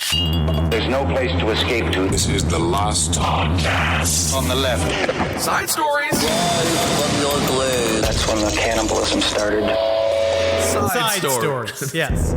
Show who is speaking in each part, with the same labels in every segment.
Speaker 1: There's no place to escape to.
Speaker 2: This is the last podcast.
Speaker 3: On the left.
Speaker 2: Side stories.
Speaker 1: That's when the cannibalism started.
Speaker 3: Side stories.
Speaker 4: Yes.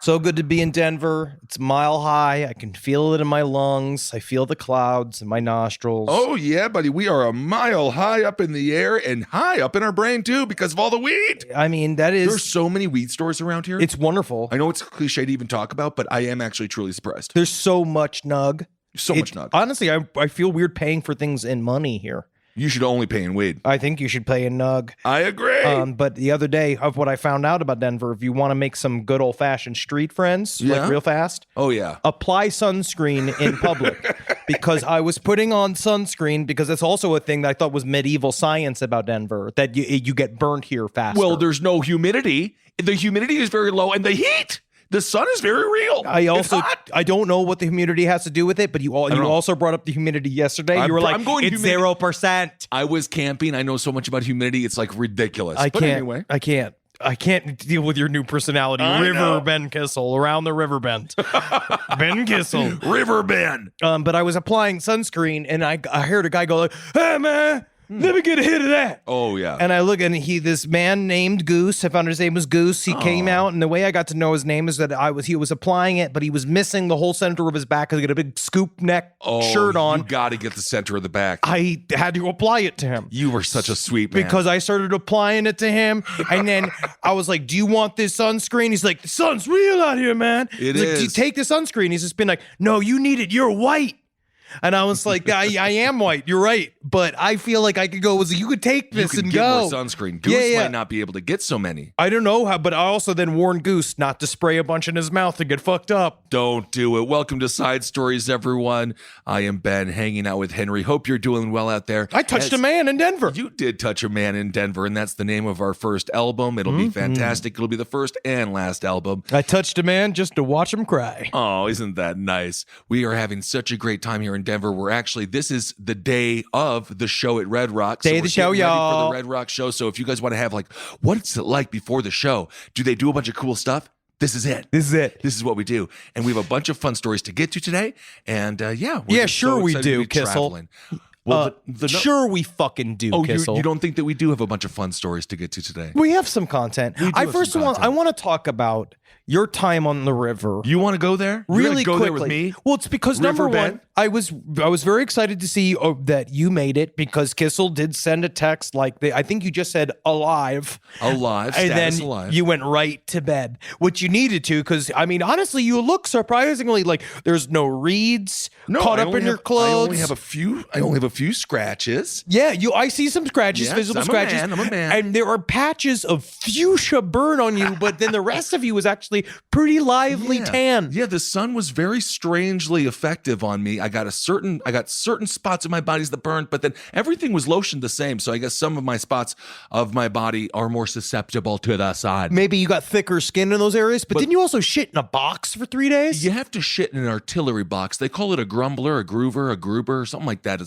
Speaker 4: So good to be in Denver. It's mile high. I can feel it in my lungs. I feel the clouds in my nostrils.
Speaker 2: Oh, yeah, buddy. We are a mile high up in the air and high up in our brain, too, because of all the weed.
Speaker 4: I mean, that is...
Speaker 2: There's so many weed stores around here.
Speaker 4: It's wonderful.
Speaker 2: I know it's cliche to even talk about, but I am actually truly surprised.
Speaker 4: There's so much nug.
Speaker 2: So much nug.
Speaker 4: Honestly, I feel weird paying for things in money here.
Speaker 2: You should only pay in weed.
Speaker 4: I think you should pay in nug.
Speaker 2: I agree.
Speaker 4: But the other day, of what I found out about Denver, if you want to make some good old-fashioned street friends, like real fast,
Speaker 2: oh, yeah.
Speaker 4: apply sunscreen in public. Because I was putting on sunscreen, because that's also a thing that I thought was medieval science about Denver, that you get burnt here faster.
Speaker 2: Well, there's no humidity. The humidity is very low, and the heat. The sun is very real.
Speaker 4: I don't know what the humidity has to do with it, but you also brought up the humidity yesterday. You were like, it's 0%.
Speaker 2: I was camping. I know so much about humidity. It's like ridiculous.
Speaker 4: I can't deal with your new personality. Ben Kissel, around the river bend. Ben Kissel.
Speaker 2: River bend.
Speaker 4: But I was applying sunscreen, and I heard a guy go like, hey, man, let me get a hit of that.
Speaker 2: Oh, yeah.
Speaker 4: And I look, and this man named Goose, I found his name was Goose. He came out, and the way I got to know his name is that he was applying it, but he was missing the whole center of his back because he had a big scoop neck shirt on.
Speaker 2: You got to get the center of the back.
Speaker 4: I had to apply it to him.
Speaker 2: You were such a sweet man.
Speaker 4: Because I started applying it to him, and then I was like, do you want this sunscreen? He's like, the sun's real out here, man.
Speaker 2: It
Speaker 4: He's
Speaker 2: is.
Speaker 4: like, do you take the sunscreen? He's just been like, no, you need it. You're white. And I was like, I am white. You're right. But I feel like I could go, you could take this and go.
Speaker 2: More sunscreen. Goose might not be able to get so many.
Speaker 4: I don't know how, but I also then warned Goose not to spray a bunch in his mouth and get fucked up.
Speaker 2: Don't do it. Welcome to Side Stories, everyone. I am Ben, hanging out with Henry. Hope you're doing well out there.
Speaker 4: I touched a man in Denver.
Speaker 2: You did touch a man in Denver, and that's the name of our first album. It'll be fantastic. It'll be the first and last album.
Speaker 4: I touched a man just to watch him cry.
Speaker 2: Oh, isn't that nice? We are having such a great time here in Denver. We're actually, this is the day of the show at Red Rock.
Speaker 4: Day of the show, y'all.
Speaker 2: For the Red Rock show. So if you guys want to have like, what's it like before the show? Do they do a bunch of cool stuff? This is it.
Speaker 4: This is
Speaker 2: what we do. And we have a bunch of fun stories to get to today. And
Speaker 4: sure we do, Kissel.
Speaker 2: Traveling. Well,
Speaker 4: sure we fucking do, Kissel.
Speaker 2: You don't think that we do have a bunch of fun stories to get to today?
Speaker 4: We have some content. I want to talk about your time on the river.
Speaker 2: You want to go there?
Speaker 4: Really
Speaker 2: go
Speaker 4: quickly.
Speaker 2: there with me?
Speaker 4: Well, it's because number one, I was very excited to see that you made it, because Kissel did send a text like I think you just said alive,
Speaker 2: and then alive.
Speaker 4: You went right to bed, which you needed to, because I mean honestly, you look surprisingly like there's no reeds caught up in your clothes.
Speaker 2: I only have a few scratches.
Speaker 4: Yeah, I see some scratches, visible scratches.
Speaker 2: I'm a man.
Speaker 4: And there are patches of fuchsia burn on you, but then the rest of you was actually pretty lively tan.
Speaker 2: Yeah, the sun was very strangely effective on me. I got certain spots of my bodies that burned, but then everything was lotioned the same. So I guess some of my spots of my body are more susceptible to the sun.
Speaker 4: Maybe you got thicker skin in those areas, but didn't you also shit in a box for 3 days?
Speaker 2: You have to shit in an artillery box. They call it a grumbler, a groover, a gruber, something like that.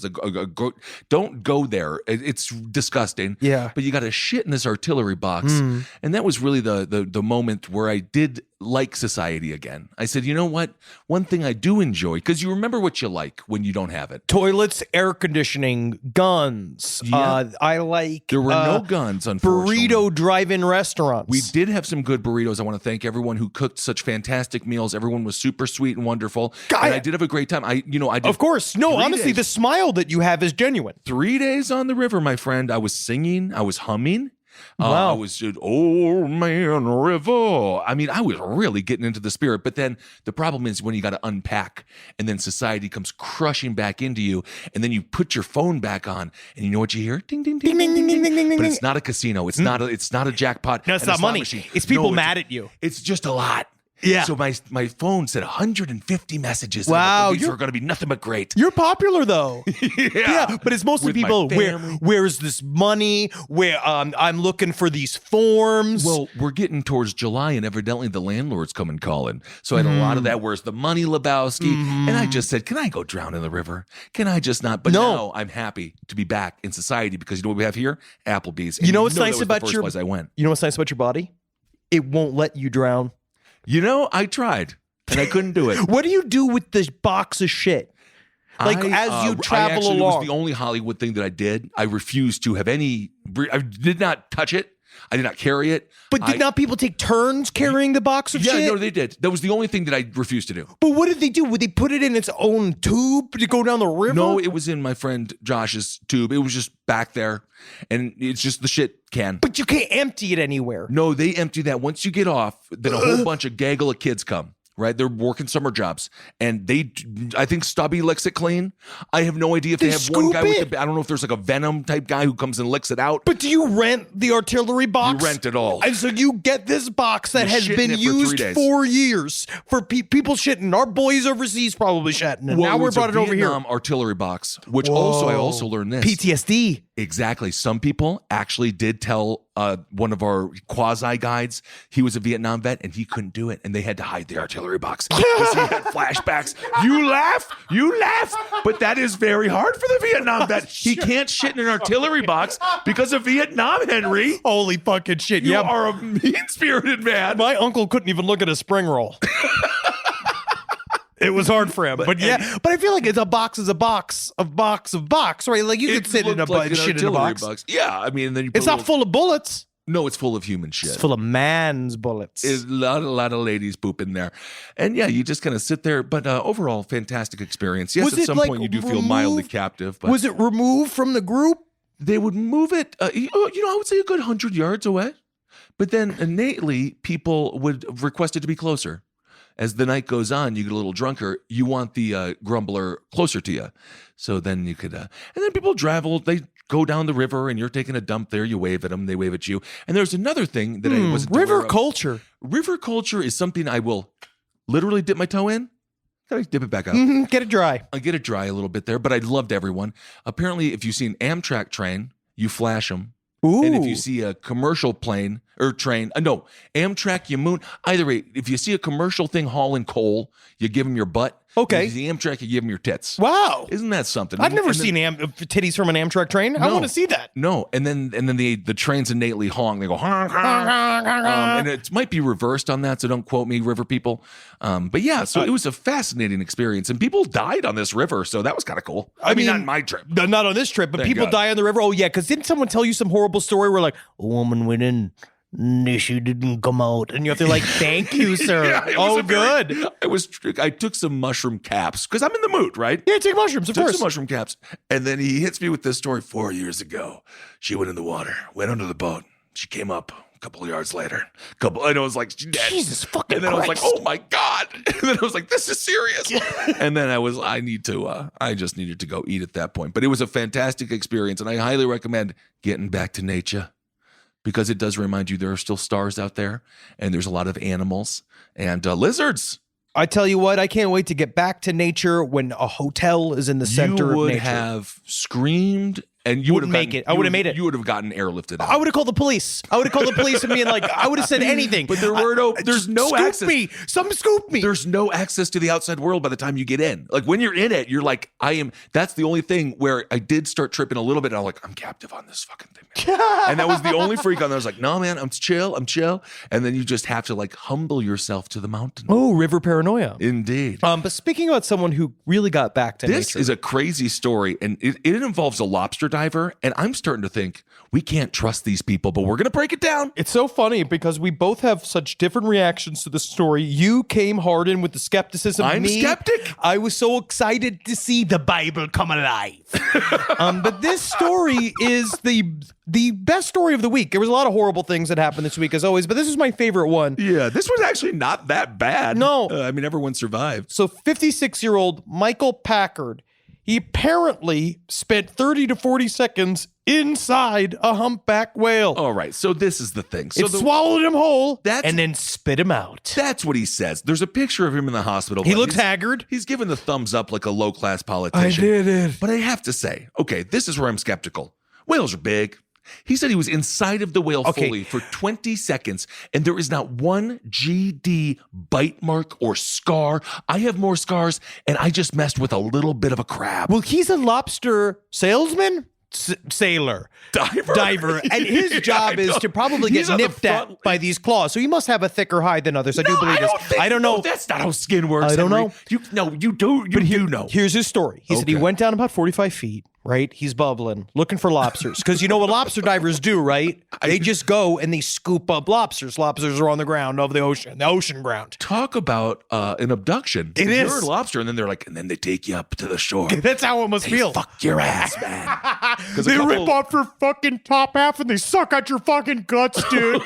Speaker 2: Don't go there. It's disgusting.
Speaker 4: Yeah.
Speaker 2: But you got to shit in this artillery box. And that was really the moment where I did like society again. I said, you know what? One thing I do enjoy, because you remember what you like when you don't have it.
Speaker 4: Toilets, air conditioning, guns.
Speaker 2: Yeah.
Speaker 4: I like...
Speaker 2: There were no guns, unfortunately.
Speaker 4: Burrito drive-in restaurants.
Speaker 2: We did have some good burritos. I want to thank everyone who cooked such fantastic meals. Everyone was super sweet and wonderful. And I did have a great time. I did.
Speaker 4: Of course. No, honestly, the smile that you have is genuine.
Speaker 2: 3 days on the river, my friend. I was singing. I was humming.
Speaker 4: Wow.
Speaker 2: I was just, old man river. I mean, I was really getting into the spirit. But then the problem is when you got to unpack, and then society comes crushing back into you, and then you put your phone back on, and you know what you hear? Ding, ding, ding, ding, ding, ding, ding, ding. But it's not a casino. It's not a jackpot.
Speaker 4: No, it's not money. Machine. It's people mad at you.
Speaker 2: It's just a lot.
Speaker 4: Yeah.
Speaker 2: So my phone said 150 messages.
Speaker 4: Wow,
Speaker 2: These are going to be nothing but great.
Speaker 4: You're popular though.
Speaker 2: Yeah.
Speaker 4: But it's mostly
Speaker 2: With my
Speaker 4: people.
Speaker 2: family.
Speaker 4: Where's this money? Where I'm looking for these forms.
Speaker 2: Well, we're getting towards July, and evidently the landlord's coming calling. So I had a lot of that. Where's the money, Lebowski? And I just said, can I go drown in the river? Can I just not? But now I'm happy to be back in society because you know what we have here? Applebee's. And
Speaker 4: you know what's
Speaker 2: that
Speaker 4: nice
Speaker 2: was the
Speaker 4: about
Speaker 2: first
Speaker 4: your?
Speaker 2: place I went.
Speaker 4: You know what's nice about your body? It won't let you drown.
Speaker 2: You know, I tried and I couldn't do it.
Speaker 4: What do you do with this box of shit? Like as you travel
Speaker 2: It
Speaker 4: along.
Speaker 2: was the only Hollywood thing that I did. I refused to have any. I did not touch it. I did not carry it.
Speaker 4: But did not people take turns carrying the box of shit?
Speaker 2: Yeah, no, they did. That was the only thing that I refused to do.
Speaker 4: But what did they do? Would they put it in its own tube to go down the river?
Speaker 2: No, it was in my friend Josh's tube. It was just back there, and it's just the shit can.
Speaker 4: But you can't empty it anywhere.
Speaker 2: No, they empty that. Once you get off, then a whole bunch of gaggle of kids come. Right, they're working summer jobs, and I think Stubby licks it clean. I have no idea if they have one guy with I don't know if there's like a Venom type guy who comes and licks it out.
Speaker 4: But do you rent the artillery box?
Speaker 2: You rent it all.
Speaker 4: And so you get this box that has been used for years for people shitting. Our boys overseas probably shitting, and now we brought it over here.
Speaker 2: Vietnam artillery box, which also I also learned this.
Speaker 4: PTSD.
Speaker 2: Exactly. Some people actually did tell one of our quasi guides he was a Vietnam vet and he couldn't do it, and they had to hide the artillery box because he had flashbacks. You laugh, but that is very hard for the Vietnam vet. He can't shit in an artillery box because of Vietnam, Henry.
Speaker 4: Holy fucking shit!
Speaker 2: You are a mean-spirited man.
Speaker 4: My uncle couldn't even look at a spring roll. It was hard for him, but I feel like it's a box is a box of box, right? Like you could sit in a shit in a box.
Speaker 2: Yeah, I mean, then you.
Speaker 4: It's not full of bullets.
Speaker 2: No, it's full of human shit.
Speaker 4: It's full of man's bullets.
Speaker 2: There's a lot of ladies poop in there, and yeah, you just kind of sit there. But overall, fantastic experience. Yes, at some point you do feel mildly captive. But
Speaker 4: was it removed from the group?
Speaker 2: They would move it. I would say a good 100 yards away, but then innately people would request it to be closer. As the night goes on, you get a little drunker. You want the grumbler closer to you. So then you could, and then people travel. They go down the river and you're taking a dump there. You wave at them. They wave at you. And there's another thing that I wasn't
Speaker 4: river
Speaker 2: aware of.
Speaker 4: culture.
Speaker 2: River culture is something I will literally dip my toe in. Gotta dip it back up.
Speaker 4: Get it dry.
Speaker 2: I get it dry a little bit there, but I loved everyone. Apparently, if you see an Amtrak train, you flash them.
Speaker 4: Ooh.
Speaker 2: And if you see a commercial plane or train, Amtrak, you moon. Either way, if you see a commercial thing hauling coal, you give them your butt.
Speaker 4: Okay.
Speaker 2: If you see Amtrak, you give them your tits.
Speaker 4: Wow.
Speaker 2: Isn't that something?
Speaker 4: I've never seen titties from an Amtrak train. I want to see that.
Speaker 2: No. And then the trains innately honk. They go honk, honk. And it might be reversed on that, so don't quote me, river people. But yeah, so it was a fascinating experience. And people died on this river, so that was kind of cool. I mean, not on my trip.
Speaker 4: Not on this trip, but
Speaker 2: Thank
Speaker 4: people
Speaker 2: God.
Speaker 4: die on the river. Oh, yeah, because didn't someone tell you some horrible story where, like, a woman went in, she didn't come out, and you have to like, thank you, sir.
Speaker 2: Yeah,
Speaker 4: good.
Speaker 2: I took some mushroom caps because I'm in the mood, right?
Speaker 4: Yeah, take mushrooms, of
Speaker 2: Took
Speaker 4: course.
Speaker 2: some mushroom caps, and then he hits me with this story. 4 years ago, she went in the water, went under the boat. She came up a couple of yards later. And I was like, she's dead.
Speaker 4: Jesus fucking
Speaker 2: And then
Speaker 4: Christ.
Speaker 2: I was like, oh my God. And then I was like, this is serious. And then I just needed to go eat at that point. But it was a fantastic experience, and I highly recommend getting back to nature, because it does remind you there are still stars out there, and there's a lot of animals and lizards.
Speaker 4: I tell you what, I can't wait to get back to nature when a hotel is in the center
Speaker 2: You would
Speaker 4: of nature.
Speaker 2: have screamed, and you would have
Speaker 4: make it. I would have made it.
Speaker 2: You would have gotten airlifted out.
Speaker 4: I would have called the police. I would have called the police and being like, I would have said anything.
Speaker 2: But there's no access.
Speaker 4: Scoop me.
Speaker 2: There's no access to the outside world by the time you get in. Like when you're in it, you're like, that's the only thing where I did start tripping a little bit. And I'm like, I'm captive on this fucking thing, man. And that was the only freak on there. I was like, no, man, I'm chill. And then you just have to like humble yourself to the mountain.
Speaker 4: Oh, river paranoia.
Speaker 2: Indeed.
Speaker 4: But speaking about someone who really got back to
Speaker 2: This
Speaker 4: nature.
Speaker 2: is a crazy story, and it involves a lobster diver, and I'm starting to think we can't trust these people, but we're going to break it down.
Speaker 4: It's so funny because we both have such different reactions to the story. You came hard in with the skepticism.
Speaker 2: I'm skeptic.
Speaker 4: I was so excited to see the Bible come alive. But this story is the best story of the week. There was a lot of horrible things that happened this week, as always, but this is my favorite one.
Speaker 2: Yeah, this was actually not that bad.
Speaker 4: No.
Speaker 2: I mean, everyone survived.
Speaker 4: So 56-year-old Michael Packard, he apparently spent 30 to 40 seconds inside a humpback whale.
Speaker 2: All right, so this is the thing. So
Speaker 4: it swallowed him whole
Speaker 2: That's-
Speaker 4: and then spit him out.
Speaker 2: That's what he says. There's a picture of him in the hospital.
Speaker 4: He
Speaker 2: but
Speaker 4: looks
Speaker 2: he's-
Speaker 4: haggard.
Speaker 2: He's given the thumbs up like a low-class politician.
Speaker 4: it.
Speaker 2: But I have to say, okay, this is where I'm skeptical. Whales are big. He said he was inside of the whale fully for 20 seconds, and there is not one GD bite mark or scar. I have more scars, and I just messed with a little bit of a crab.
Speaker 4: Well, he's a lobster salesman? Sailor. Diver. And his job is to probably
Speaker 2: He's
Speaker 4: get
Speaker 2: on the
Speaker 4: nipped
Speaker 2: front-
Speaker 4: at by these claws. So he must have a thicker hide than others. I do believe this. I don't know.
Speaker 2: No, that's not how skin works.
Speaker 4: I don't
Speaker 2: Henry.
Speaker 4: know.
Speaker 2: You do know.
Speaker 4: Here's his story. He said he
Speaker 2: Okay.
Speaker 4: went down about 45 feet, right? He's bubbling, looking for lobsters. Because you know what lobster divers do, right? They just go and they scoop up lobsters. Lobsters are on the ground of the ocean ground.
Speaker 2: Talk about an abduction.
Speaker 4: It is.
Speaker 2: You're a lobster, and then they're like, and then they take you up to the shore.
Speaker 4: That's how it must feel.
Speaker 2: Fuck your ass, man.
Speaker 4: They rip off your fucking top half and they suck out your fucking guts, dude.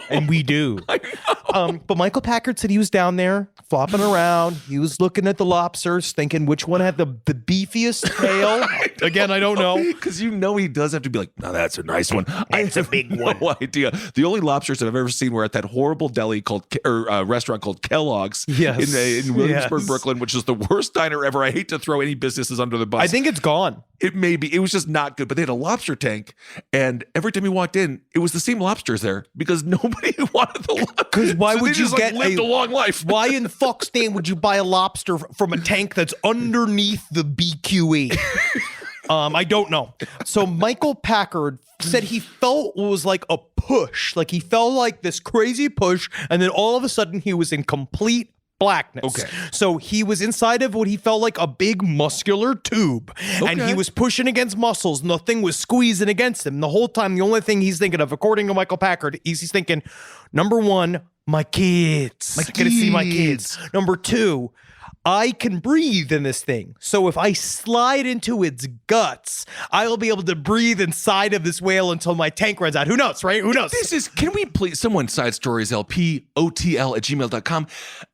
Speaker 4: And we do. But Michael Packard said he was down there flopping around. He was looking at the lobsters, thinking which one had the beefiest tail. Again, I don't know.
Speaker 2: Because he does have to be like, no, that's a nice one. That's a big one. No idea. The only lobsters that I've ever seen were at that horrible deli restaurant called Kellogg's
Speaker 4: Yes.
Speaker 2: in Williamsburg,
Speaker 4: Yes.
Speaker 2: Brooklyn, which is the worst diner ever. I hate to throw any businesses under the bus.
Speaker 4: I think it's gone.
Speaker 2: It may be. It was just not good. But they had a lobster tank, and every time you walked in, it was the same lobsters there because nobody wanted the lobster.
Speaker 4: Because why would you get
Speaker 2: lived a long life?
Speaker 4: Why in fuck's name would you buy a lobster from a tank that's underneath the BQE? I don't know. So Michael Packard said he felt it was like a push, like he felt like this crazy push, and then all of a sudden he was in complete blackness.
Speaker 2: Okay.
Speaker 4: So he was inside of what he felt like a big muscular tube, and he was pushing against muscles, and the thing was squeezing against him. And the whole time, the only thing he's thinking of, according to Michael Packard, is he's thinking, number one, my kids. I gotta see my kids. Number two, I can breathe in this thing. So if I slide into its guts, I'll be able to breathe inside of this whale until my tank runs out. Who knows, right? Who knows?
Speaker 2: Can we please, someone side stories, lpotl@gmail.com.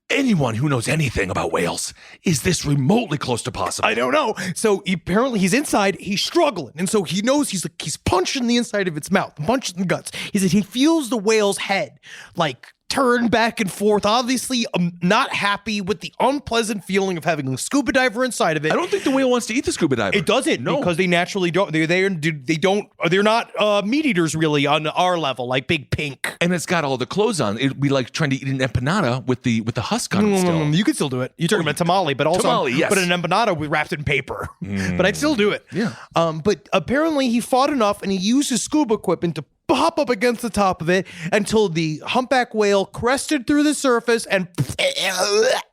Speaker 2: Anyone who knows anything about whales, is this remotely close to possible?
Speaker 4: I don't know. So apparently he's inside, he's struggling. And so he knows he's punching the inside of its mouth, punching the guts. He said he feels the whale's head like turn back and forth. Obviously, I'm not happy with the unpleasant feeling of having a scuba diver inside of it.
Speaker 2: I don't think the whale wants to eat the scuba diver.
Speaker 4: It doesn't, because they naturally don't. They're not meat eaters really on our level, like Big Pink.
Speaker 2: And it's got all the clothes on. It'd be like trying to eat an empanada with the husk on it still.
Speaker 4: You could still do it. You're talking about tamale, but also
Speaker 2: Tamale, yes.
Speaker 4: but an empanada we wrapped in paper. But I'd still do it.
Speaker 2: Yeah.
Speaker 4: But apparently he fought enough and he used his scuba equipment to pop up against the top of it until the humpback whale crested through the surface and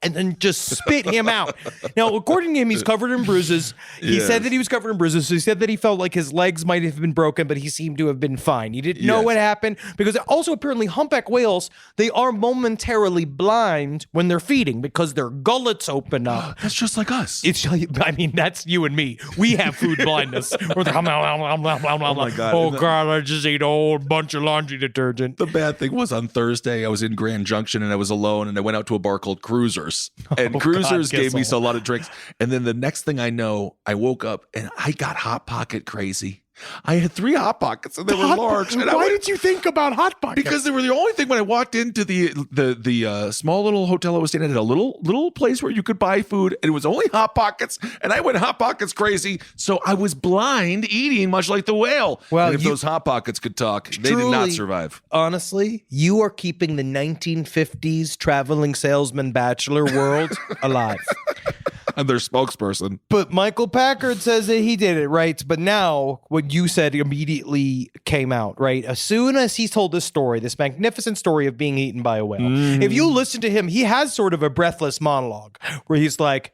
Speaker 4: then just spit him out. Now, according to him, he's covered in bruises. He said that he was covered in bruises. So he said that he felt like his legs might have been broken, but he seemed to have been fine. He didn't know what happened because also apparently humpback whales, they are momentarily blind when they're feeding because their gullets open up.
Speaker 2: That's just like us.
Speaker 4: I mean, that's you and me. We have food blindness. Oh
Speaker 2: my God.
Speaker 4: Oh God, I just ate a whole bunch of laundry detergent.
Speaker 2: The bad thing was on Thursday, I was in Grand Junction and I was alone and I went out to a bar called Cruisers. And Cruisers gave me a lot of drinks. And then the next thing I know, I woke up and I got Hot Pocket crazy. I had 3 Hot Pockets and they were large. And
Speaker 4: Why did you think about Hot Pockets?
Speaker 2: Because they were the only thing when I walked into the small little hotel I was staying at, a little place where you could buy food, and it was only Hot Pockets, and I went Hot Pockets crazy. So I was blind eating, much like the whale.
Speaker 4: Well,
Speaker 2: and if those Hot Pockets could talk, they did not survive.
Speaker 4: Honestly, you are keeping the 1950s traveling salesman bachelor world alive.
Speaker 2: I'm their spokesperson.
Speaker 4: But Michael Packard says that he did it, right? But now what you said immediately came out, right? As soon as he told this story, this magnificent story of being eaten by a whale, if you listen to him, he has sort of a breathless monologue where he's like,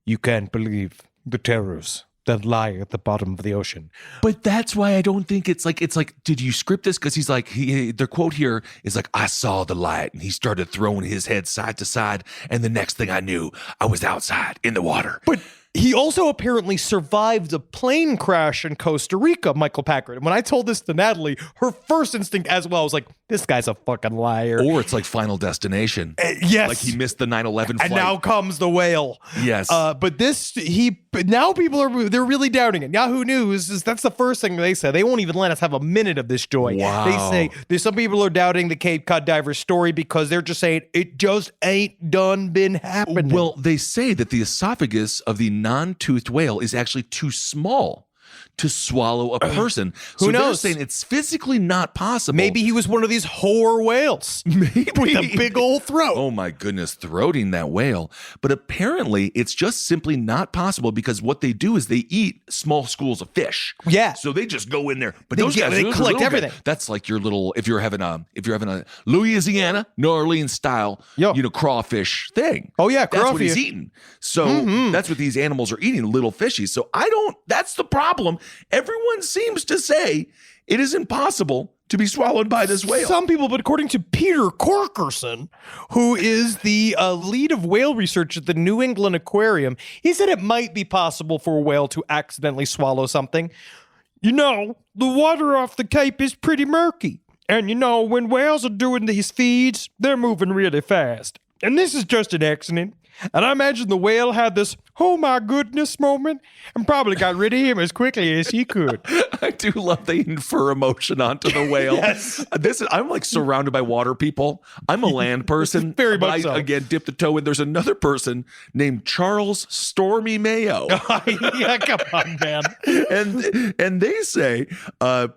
Speaker 4: you can't believe the terrors that lie at the bottom of the ocean.
Speaker 2: But that's why I don't think it's like, did you script this? Because he's like, their quote here is like, I saw the light, and he started throwing his head side to side, and the next thing I knew, I was outside in the water.
Speaker 4: But he also apparently survived a plane crash in Costa Rica, Michael Packard. And when I told this to Natalie, her first instinct as well was like, this guy's a fucking liar.
Speaker 2: Or it's like Final Destination.
Speaker 4: Yes.
Speaker 2: Like he missed the 9/11 flight.
Speaker 4: And now comes the whale.
Speaker 2: Yes.
Speaker 4: But this, he But now they're really doubting it. Yahoo News that's the first thing they say. They won't even let us have a minute of this joy.
Speaker 2: Wow.
Speaker 4: They say there's some people are doubting the Cape Cod diver story because they're just saying it just ain't done been happening.
Speaker 2: Well, they say that the esophagus of the non-toothed whale is actually too small to swallow a person.
Speaker 4: Who knows?
Speaker 2: They're saying it's physically not possible.
Speaker 4: Maybe he was one of these whore whales.
Speaker 2: Maybe.
Speaker 4: With a big old throat.
Speaker 2: Oh my goodness, throating that whale. But apparently it's just simply not possible because what they do is they eat small schools of fish.
Speaker 4: Yeah.
Speaker 2: So they just go in there. But
Speaker 4: They
Speaker 2: those
Speaker 4: get-
Speaker 2: guys,
Speaker 4: they
Speaker 2: those are
Speaker 4: collect
Speaker 2: little
Speaker 4: everything.
Speaker 2: guys. That's like your little, if you're having a Louisiana, New Orleans style,
Speaker 4: Yo.
Speaker 2: crawfish thing.
Speaker 4: Oh, yeah,
Speaker 2: That's what he's
Speaker 4: crawfish.
Speaker 2: eating. So that's what these animals are eating, little fishies. So that's the problem. Everyone seems to say it is impossible to be swallowed by this whale.
Speaker 4: Some people, but according to Peter Corkerson, who is the lead of whale research at the New England Aquarium, he said it might be possible for a whale to accidentally swallow something. The water off the Cape is pretty murky. And when whales are doing these feeds, they're moving really fast. And this is just an accident. And I imagine the whale had this, oh my goodness moment, and probably got rid of him as quickly as he could.
Speaker 2: I do love they infer emotion onto the whale.
Speaker 4: Yes.
Speaker 2: I'm like surrounded by water people. I'm a land person.
Speaker 4: Very
Speaker 2: but
Speaker 4: much so.
Speaker 2: Again, dip the toe in. There's another person named Charles Stormy Mayo.
Speaker 4: Yeah, come on, man.
Speaker 2: and they say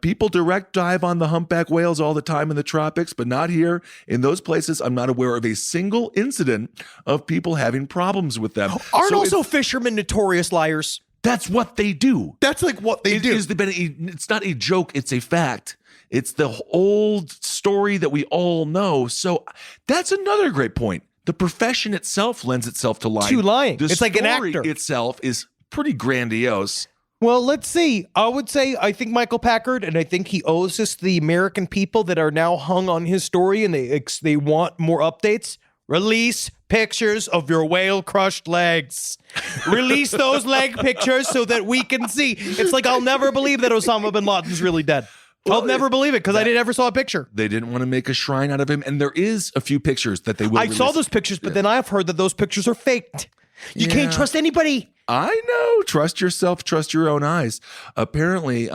Speaker 2: people direct dive on the humpback whales all the time in the tropics, but not here. In those places, I'm not aware of a single incident of people having problems with them.
Speaker 4: Aren't
Speaker 2: So
Speaker 4: also fishermen notorious liars?
Speaker 2: that's what they do.
Speaker 4: That's like what they do.
Speaker 2: It's not a joke. It's a fact. It's the old story that we all know. So that's another great point. The profession itself lends itself to lying.
Speaker 4: To lying.
Speaker 2: The
Speaker 4: It's like an
Speaker 2: story
Speaker 4: actor.
Speaker 2: itself is pretty grandiose.
Speaker 4: Well, let's see. I think Michael Packard, and I think he owes this to the American people that are now hung on his story, and they want more updates. Release pictures of your whale crushed legs. Release those leg pictures so that we can see. It's like I'll never believe that Osama bin Laden's really dead. I'll never believe it because I never saw a picture.
Speaker 2: They didn't want to make a shrine out of him, and there is a few pictures that they will
Speaker 4: I saw
Speaker 2: release.
Speaker 4: those pictures, but then I've heard that those pictures are faked. You can't trust anybody.
Speaker 2: I know. Trust yourself. Trust your own eyes. Apparently,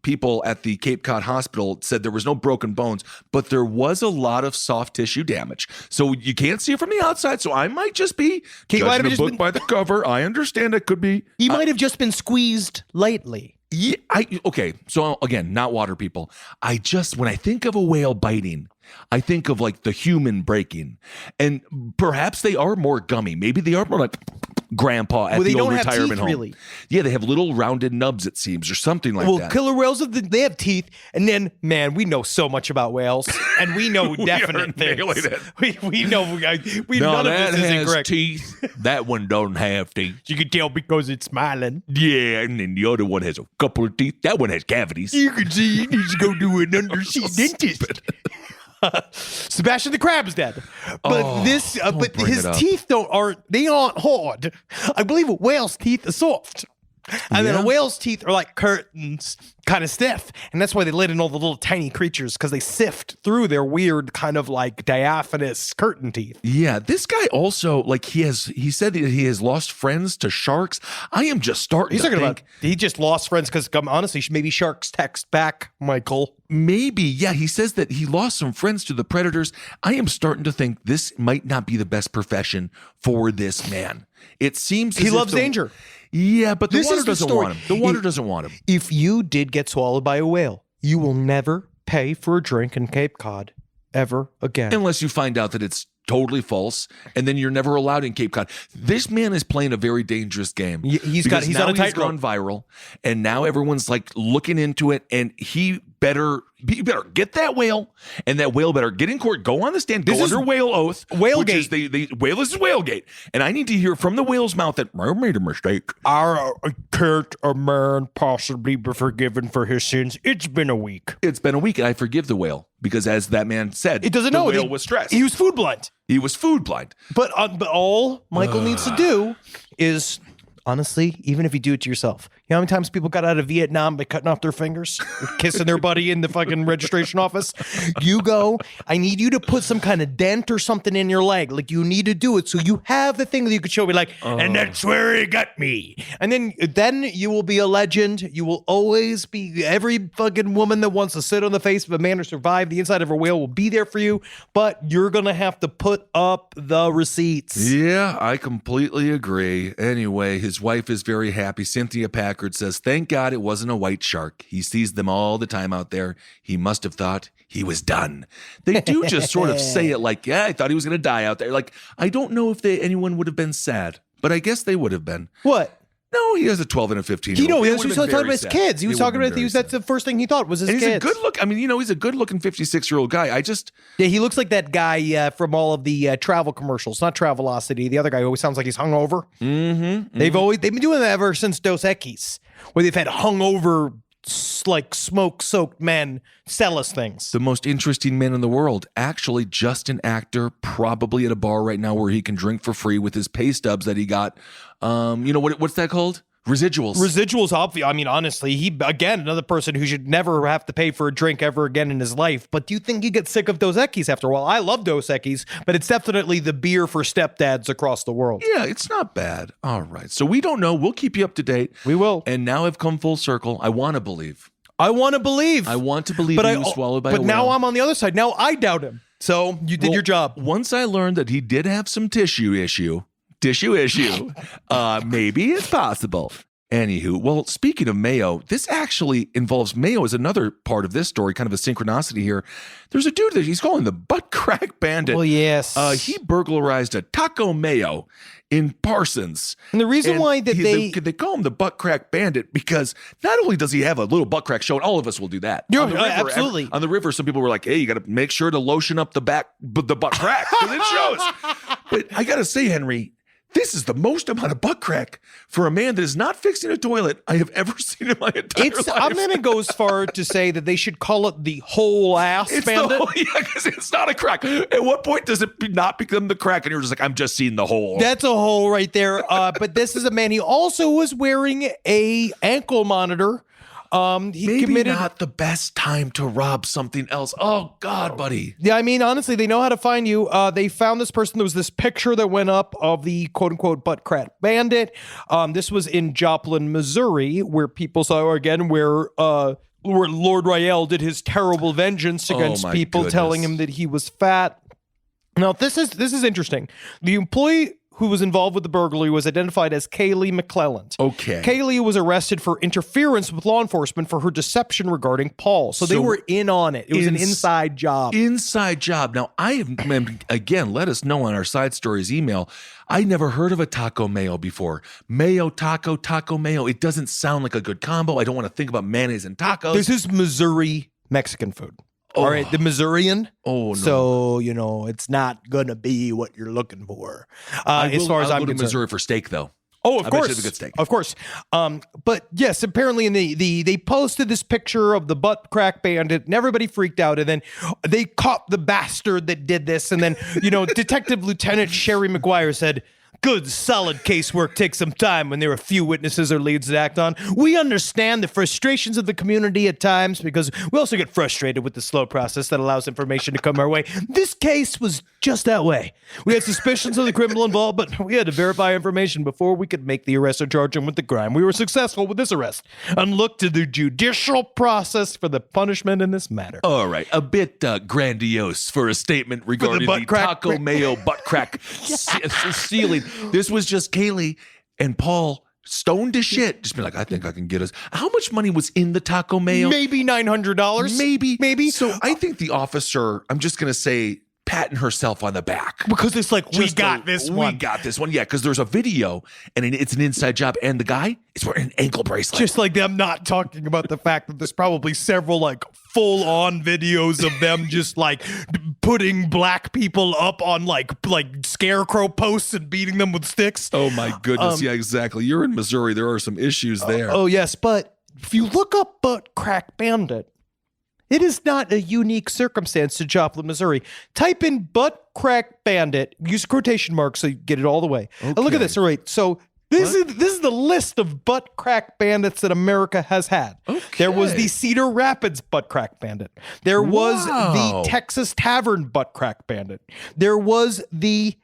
Speaker 2: people at the Cape Cod Hospital said there was no broken bones, but there was a lot of soft tissue damage. So you can't see it from the outside. So I might just be
Speaker 4: He might have
Speaker 2: judging a
Speaker 4: just
Speaker 2: book
Speaker 4: been-
Speaker 2: by the cover. I understand it could be.
Speaker 4: He might have just been squeezed lightly.
Speaker 2: Yeah. Okay. So again, not water people. When I think of a whale biting, I think of like the human breaking, and perhaps they are more gummy. Maybe they are more like grandpa at
Speaker 4: Well, they
Speaker 2: the old
Speaker 4: don't have
Speaker 2: retirement
Speaker 4: teeth,
Speaker 2: home.
Speaker 4: really.
Speaker 2: Yeah, they have little rounded nubs, it seems, or something like
Speaker 4: Well,
Speaker 2: that.
Speaker 4: killer whales, they have teeth. And then, man, we know so much about whales. And we know definite things.
Speaker 2: nailing it.
Speaker 4: We know, we
Speaker 2: No,
Speaker 4: none of
Speaker 2: that
Speaker 4: this is
Speaker 2: has
Speaker 4: incorrect.
Speaker 2: teeth. That one don't have teeth.
Speaker 4: You can tell because it's smiling.
Speaker 2: Yeah, and then the other one has a couple of teeth. That one has cavities.
Speaker 4: You can see you need to go to an undersea dentist. Sebastian the Crab's dead, but but
Speaker 2: bring
Speaker 4: his
Speaker 2: it up.
Speaker 4: teeth aren't hard. I believe a whale's teeth are soft, and then
Speaker 2: Yeah.
Speaker 4: a whale's teeth are like curtains, kind of stiff, and that's why they let in all the little tiny creatures because they sift through their weird kind of like diaphanous curtain teeth.
Speaker 2: Yeah, this guy also he said that he has lost friends to sharks. I am just starting
Speaker 4: He's
Speaker 2: to
Speaker 4: talking
Speaker 2: think
Speaker 4: about he just lost friends because honestly, maybe sharks text back, Michael.
Speaker 2: maybe, yeah, he says that he lost some friends to the predators. I am starting to think this might not be the best profession for this man. It seems
Speaker 4: He
Speaker 2: as if
Speaker 4: loves danger.
Speaker 2: Yeah, but the
Speaker 4: This
Speaker 2: water
Speaker 4: is the
Speaker 2: doesn't
Speaker 4: story.
Speaker 2: want him. The water doesn't want him.
Speaker 4: If you did get swallowed by a whale, you will never pay for a drink in Cape Cod ever again.
Speaker 2: Unless you find out that it's totally false, and then you're never allowed in Cape Cod. This man is playing a very dangerous game.
Speaker 4: He's
Speaker 2: Because
Speaker 4: on
Speaker 2: now
Speaker 4: a tightrope.
Speaker 2: gone viral, and now everyone's like looking into it, and you better get that whale, and that whale better get in court, go on the stand,
Speaker 4: This
Speaker 2: go
Speaker 4: is
Speaker 2: under whale oath,
Speaker 4: Whale
Speaker 2: which
Speaker 4: Gate.
Speaker 2: is the whale is Whalegate, and I need to hear from the whale's mouth that I made a mistake.
Speaker 4: Can't a man possibly be forgiven for his sins? It's been a week.
Speaker 2: It's been a week, and I forgive the whale because, as that man said,
Speaker 4: It doesn't
Speaker 2: the
Speaker 4: know.
Speaker 2: whale was stressed.
Speaker 4: He was food blind.
Speaker 2: He was food blind.
Speaker 4: But all Michael needs to do is, honestly, even if you do it to yourself, You know how many times people got out of Vietnam by cutting off their fingers, kissing their buddy in the fucking registration office? You go, I need you to put some kind of dent or something in your leg. Like, you need to do it so you have the thing that you could show me, like, and that's where he got me. And then you will be a legend. You will always be, every fucking woman that wants to sit on the face of a man or survive the inside of a whale will be there for you, but you're going to have to put up the receipts.
Speaker 2: Yeah, I completely agree. Anyway, his wife is very happy. Cynthia Packard says, thank God it wasn't a white shark. He sees them all the time out there. He must have thought he was done. They do just sort of say it like, yeah, I thought he was going to die out there. Like, I don't know if anyone would have been sad, but I guess they would have been.
Speaker 4: What?
Speaker 2: No, he has a 12 and a 15.
Speaker 4: He was talking about his kids. He was talking about that's the first thing he thought was his kids.
Speaker 2: He's a good look. I mean, he's a good looking 56-year-old guy.
Speaker 4: Yeah, he looks like that guy from all of the travel commercials. Not Travelocity. The other guy always sounds like he's hungover.
Speaker 2: Mm-hmm.
Speaker 4: They've been doing that ever since Dos Equis, where they've had hungover, like smoke-soaked men sell us things.
Speaker 2: The most interesting man in the world, actually just an actor, probably at a bar right now where he can drink for free with his pay stubs that he got. What's that called? Residuals, obviously. I mean, honestly, he, again, another person who should never have to pay for a drink ever again in his life. But do you think you get sick of Dos Equis after a while? I love Dos Equis, but it's definitely the beer for stepdads across the world. Yeah, it's not bad. All right. So we don't know. We'll keep you up to date.
Speaker 4: We will.
Speaker 2: And now I've come full circle. I want to believe.
Speaker 4: I want to believe
Speaker 2: he was swallowed by a whale.
Speaker 4: But now I'm on the other side. Now I doubt him. So you did your job.
Speaker 2: Once I learned that he did have some tissue issue, maybe it's possible. Anywho, well, speaking of Mayo, this actually involves Mayo as another part of this story, kind of a synchronicity here. There's a dude that he's calling the Buttcrack Bandit.
Speaker 4: Well, yes.
Speaker 2: He burglarized a Taco Mayo in Parsons.
Speaker 4: And the reason why that they
Speaker 2: call him the Buttcrack Bandit because not only does he have a little butt crack show, and all of us will do that.
Speaker 4: Absolutely.
Speaker 2: On the river, some people were like, hey, you got to make sure to lotion up the butt crack because it shows. But I got to say, Henry, this is the most amount of butt crack for a man that is not fixing a toilet I have ever seen in my entire life.
Speaker 4: I'm going to go as far to say that they should call it the whole ass bandit.
Speaker 2: Because it's not a crack. At what point does it not become the crack? And you're just like, I'm just seeing the hole.
Speaker 4: That's a hole right there. But this is a man. He also was wearing a ankle monitor.
Speaker 2: Maybe not the best time to rob something else. Oh, God, buddy.
Speaker 4: Yeah, I mean, honestly, they know how to find you. They found this person. There was this picture that went up of the quote-unquote Buttcrack Bandit. This was in Joplin, Missouri, where people saw, again, where Lord Rael did his terrible vengeance against people, telling him that he was fat. Now, this is interesting. The employee who was involved with the burglary was identified as Kaylee MacLeod.
Speaker 2: Okay.
Speaker 4: Kaylee was arrested for interference with law enforcement for her deception regarding Paul. So they were in on it. It was an inside job.
Speaker 2: Inside job. Now, again, let us know on our Side Stories email. I never heard of a taco mayo before. Mayo, taco mayo. It doesn't sound like a good combo. I don't want to think about mayonnaise and tacos.
Speaker 4: This is Missouri Mexican food. All right, the Missourian.
Speaker 2: Oh, no.
Speaker 4: So, it's not going to be what you're looking for. As far as I'm
Speaker 2: go to
Speaker 4: concerned.
Speaker 2: Missouri for steak, though.
Speaker 4: Oh, of course.
Speaker 2: It's a good steak.
Speaker 4: Of course. But yes, apparently they posted this picture of the Buttcrack Bandit and everybody freaked out. And then they caught the bastard that did this. And then, Detective Lieutenant Sherry McGuire said, good, solid casework takes some time when there are few witnesses or leads to act on. We understand the frustrations of the community at times because we also get frustrated with the slow process that allows information to come our way. This case was just that way. We had suspicions of the criminal involved, but we had to verify information before we could make the arrest or charge him with the crime. We were successful with this arrest and look to the judicial process for the punishment in this matter.
Speaker 2: All right, a bit grandiose for a statement regarding the taco mayo butt crack stealing. This was just Kaylee and Paul stoned to shit. Just be like, I think I can get us. How much money was in the taco mayo?
Speaker 4: Maybe $900. Maybe.
Speaker 2: So I think the officer, I'm just going to say, patting herself on the back.
Speaker 4: Because it's like, we got this one.
Speaker 2: We got this one. Yeah, because there's a video and it's an inside job and the guy is wearing an ankle bracelet.
Speaker 4: Just like them not talking about the fact that there's probably several full-on videos of them just putting black people up on like scarecrow posts and beating them with sticks.
Speaker 2: Oh my goodness. Yeah, exactly. You're in Missouri. There are some issues there.
Speaker 4: Oh yes, but if you look up Buttcrack Bandit, it is not a unique circumstance to Joplin, Missouri. Type in Buttcrack Bandit, use quotation marks so you get it all the way. Okay. And look at this. All right, so this is the list of butt crack bandits that America has had.
Speaker 2: Okay.
Speaker 4: There was the Cedar Rapids butt crack bandit. There was
Speaker 2: Wow.
Speaker 4: the Texas Tavern butt crack bandit. There was the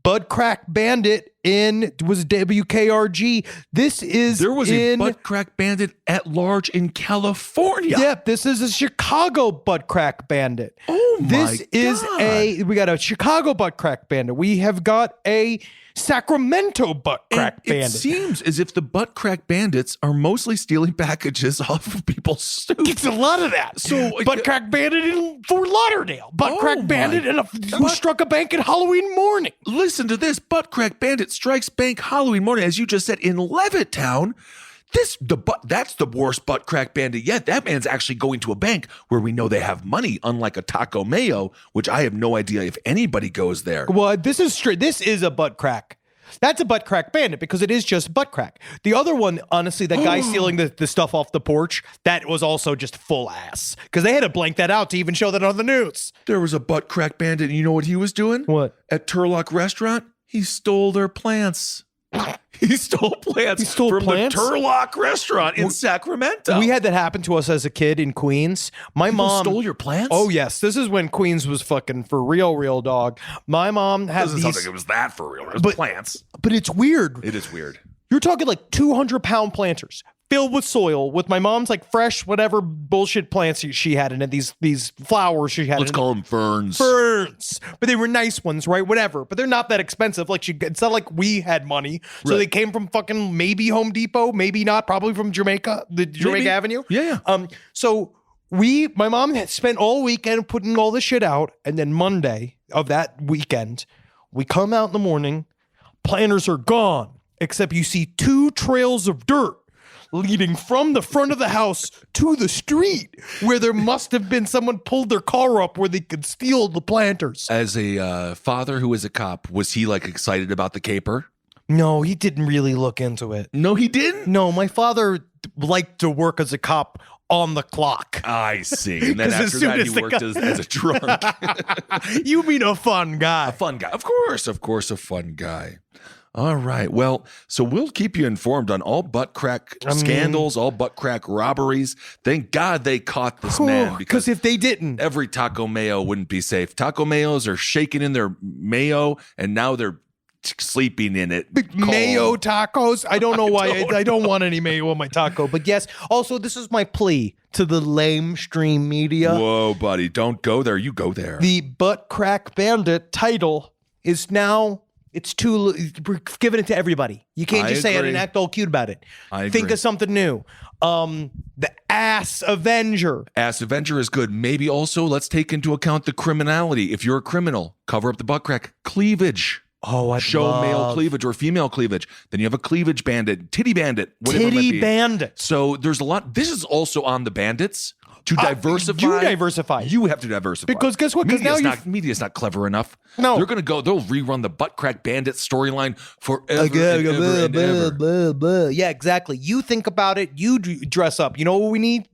Speaker 4: Buttcrack Bandit was WKRG.
Speaker 2: There was a Buttcrack Bandit at large in California.
Speaker 4: Yep, this is a Chicago Buttcrack Bandit.
Speaker 2: Oh my
Speaker 4: This is
Speaker 2: God.
Speaker 4: we got a Chicago Buttcrack Bandit. We have got a Sacramento Buttcrack
Speaker 2: It
Speaker 4: Bandit.
Speaker 2: seems as if the Buttcrack Bandits are mostly stealing packages off of people's stoops.
Speaker 4: It's a lot of that.
Speaker 2: So,
Speaker 4: Buttcrack Bandit in Fort Lauderdale. Buttcrack
Speaker 2: my
Speaker 4: Bandit who struck a bank at Halloween morning.
Speaker 2: Listen to this. Buttcrack Bandit strikes bank Halloween morning, as you just said, in Levittown. That's the worst Buttcrack Bandit yet. That man's actually going to a bank where we know they have money, unlike a Taco Mayo, which I have no idea if anybody goes there.
Speaker 4: Well, this is straight. This is a butt crack. That's a butt crack bandit because it is just butt crack. The other one, honestly, that guy stealing the stuff off the porch, that was also just full ass because they had to blank that out to even show that on the news.
Speaker 2: There was a Buttcrack Bandit, and you know what he was doing?
Speaker 4: What?
Speaker 2: At Turlock Restaurant, he stole their plants. He stole plants from
Speaker 4: plants?
Speaker 2: the Turlock Restaurant in Sacramento.
Speaker 4: We had that happen to us as a kid in Queens. My
Speaker 2: People
Speaker 4: mom
Speaker 2: stole your plants?
Speaker 4: Oh yes, this is when Queens was fucking for real, dog. My mom had
Speaker 2: Doesn't sound
Speaker 4: these,
Speaker 2: like it was that for real. It was plants.
Speaker 4: but it's weird.
Speaker 2: It is weird.
Speaker 4: You're talking like 200-pound planters filled with soil with my mom's like fresh whatever bullshit plants she had in it. These flowers she had.
Speaker 2: Let's call them ferns.
Speaker 4: Ferns, but they were nice ones, right? Whatever, but they're not that expensive. Like it's not like we had money, so
Speaker 2: Right.
Speaker 4: they came from fucking maybe Home Depot, maybe not, probably from Jamaica, the Jamaica
Speaker 2: Maybe.
Speaker 4: Avenue.
Speaker 2: Yeah.
Speaker 4: So my mom had spent all weekend putting all this shit out, and then Monday of that weekend, we come out in the morning, planters are gone, except you see 2 trails of dirt leading from the front of the house to the street where there must have been someone pulled their car up where they could steal the planters.
Speaker 2: As a father who is a cop, was he like excited about the caper?
Speaker 4: No, he didn't really look into it.
Speaker 2: No, he didn't.
Speaker 4: No, my father liked to work as a cop on the clock.
Speaker 2: I see. And then
Speaker 4: 'Cause as
Speaker 2: after
Speaker 4: soon
Speaker 2: that,
Speaker 4: as
Speaker 2: he
Speaker 4: the
Speaker 2: worked as a drunk.
Speaker 4: You mean a fun guy.
Speaker 2: A fun guy. Of course, a fun guy. All right. Well, so we'll keep you informed on all butt crack scandals, all butt crack robberies. Thank God they caught this man,
Speaker 4: Because if they didn't,
Speaker 2: every Taco Mayo wouldn't be safe. Taco Mayos are shaking in their mayo, and now they're sleeping in it.
Speaker 4: mayo tacos. I don't know why
Speaker 2: don't
Speaker 4: I don't want any mayo on my taco. But yes, also this is my plea to the lamestream media.
Speaker 2: Whoa, buddy. Don't go there. You go there.
Speaker 4: The Butt Crack Bandit title is now, we're giving it to everybody. You can't
Speaker 2: I
Speaker 4: just say it
Speaker 2: agree.
Speaker 4: and act all cute about it.
Speaker 2: I
Speaker 4: Think
Speaker 2: agree.
Speaker 4: of something new. The Ass Avenger.
Speaker 2: Ass Avenger is good. Maybe also let's take into account the criminality. If you're a criminal, cover up the butt crack. Cleavage.
Speaker 4: Oh, I
Speaker 2: Show male cleavage or female cleavage. Then you have a cleavage bandit, titty bandit, whatever it might
Speaker 4: Titty
Speaker 2: be.
Speaker 4: Bandit.
Speaker 2: So there's a lot. This is also on the bandits to diversify.
Speaker 4: You diversify.
Speaker 2: You have to diversify.
Speaker 4: Because guess what? 'Cause now
Speaker 2: media's not clever enough.
Speaker 4: No.
Speaker 2: They're going to go. They'll rerun the butt crack bandit storyline forever and ever.
Speaker 4: Yeah, exactly. You think about it. You dress up. You know what we need?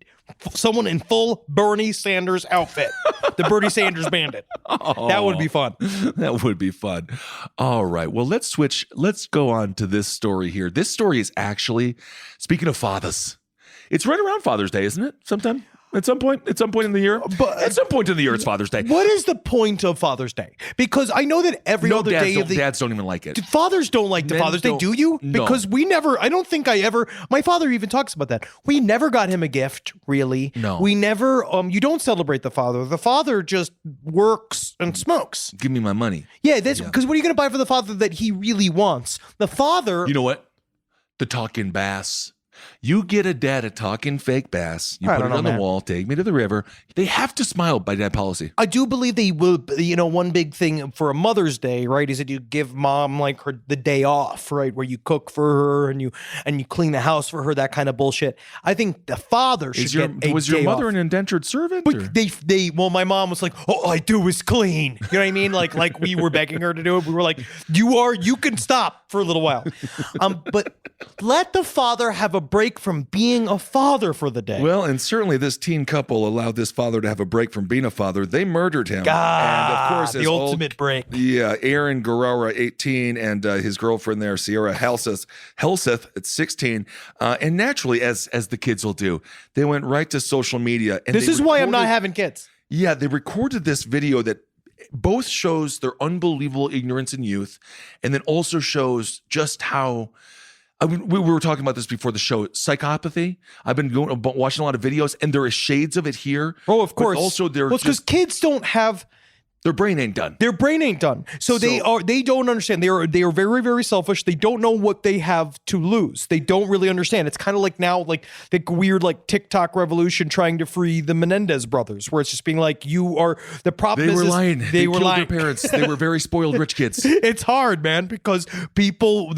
Speaker 4: Someone in full Bernie Sanders outfit. The Bernie Sanders bandit. That would be fun.
Speaker 2: That would be fun. All right. Well, let's switch. Let's go on to this story here. This story is actually, speaking of fathers, it's right around Father's Day, isn't it? At some point in the year.
Speaker 4: But-
Speaker 2: at some point in the year, it's Father's Day.
Speaker 4: What is the point of Father's Day? Because I know that every
Speaker 2: No,
Speaker 4: other day of the
Speaker 2: dads don't even like it.
Speaker 4: fathers don't like the
Speaker 2: Men
Speaker 4: Father's Day,
Speaker 2: don't-
Speaker 4: do you?
Speaker 2: no.
Speaker 4: Because I don't think my father even talks about that. We never got him a gift, really.
Speaker 2: No.
Speaker 4: We never, you don't celebrate the father. The father just works and smokes.
Speaker 2: Give me my money.
Speaker 4: Yeah, because what are you going to buy for the father that he really wants? The father.
Speaker 2: You know what? The talking bass. You get a dad a talking fake bass. You
Speaker 4: I
Speaker 2: put
Speaker 4: don't
Speaker 2: it
Speaker 4: know,
Speaker 2: on the
Speaker 4: man.
Speaker 2: wall. Take me to the river. They have to smile by dad policy.
Speaker 4: I do believe they will, one big thing for a Mother's Day, right, is that you give mom like the day off, right, where you cook for her and you clean the house for her, that kind of bullshit. I think the father should
Speaker 2: Was your mother an indentured servant? or?
Speaker 4: But my mom was like, all I do is clean. You know what I mean? Like we were begging her to do it. We were like, you can stop for a little while. But let the father have a break from being a father for the day.
Speaker 2: Well, and certainly this teen couple allowed this father to have a break from being a father. They murdered him.
Speaker 4: God,
Speaker 2: and of course,
Speaker 4: the ultimate break.
Speaker 2: Yeah, Aaron Guerrera, 18, and his girlfriend there, Sierra Helseth at 16. And naturally, as the kids will do, they went right to social media. And
Speaker 4: This is why I'm not having kids.
Speaker 2: Yeah, they recorded this video that both shows their unbelievable ignorance in youth, and then also shows just how. I mean, we were talking about this before the show. Psychopathy. I've been watching a lot of videos, and there is shades of it here.
Speaker 4: Oh, of course.
Speaker 2: Also,
Speaker 4: because kids don't have.
Speaker 2: Their brain ain't done.
Speaker 4: Their brain ain't done. So they don't understand. They are very, very selfish. They don't know what they have to lose. They don't really understand. It's kind of like now, like the weird like TikTok revolution trying to free the Menendez brothers, where it's just being like, you are the problem.
Speaker 2: They were lying. They
Speaker 4: were
Speaker 2: killed
Speaker 4: lying.
Speaker 2: their parents. They were very spoiled rich kids.
Speaker 4: It's hard, man, because people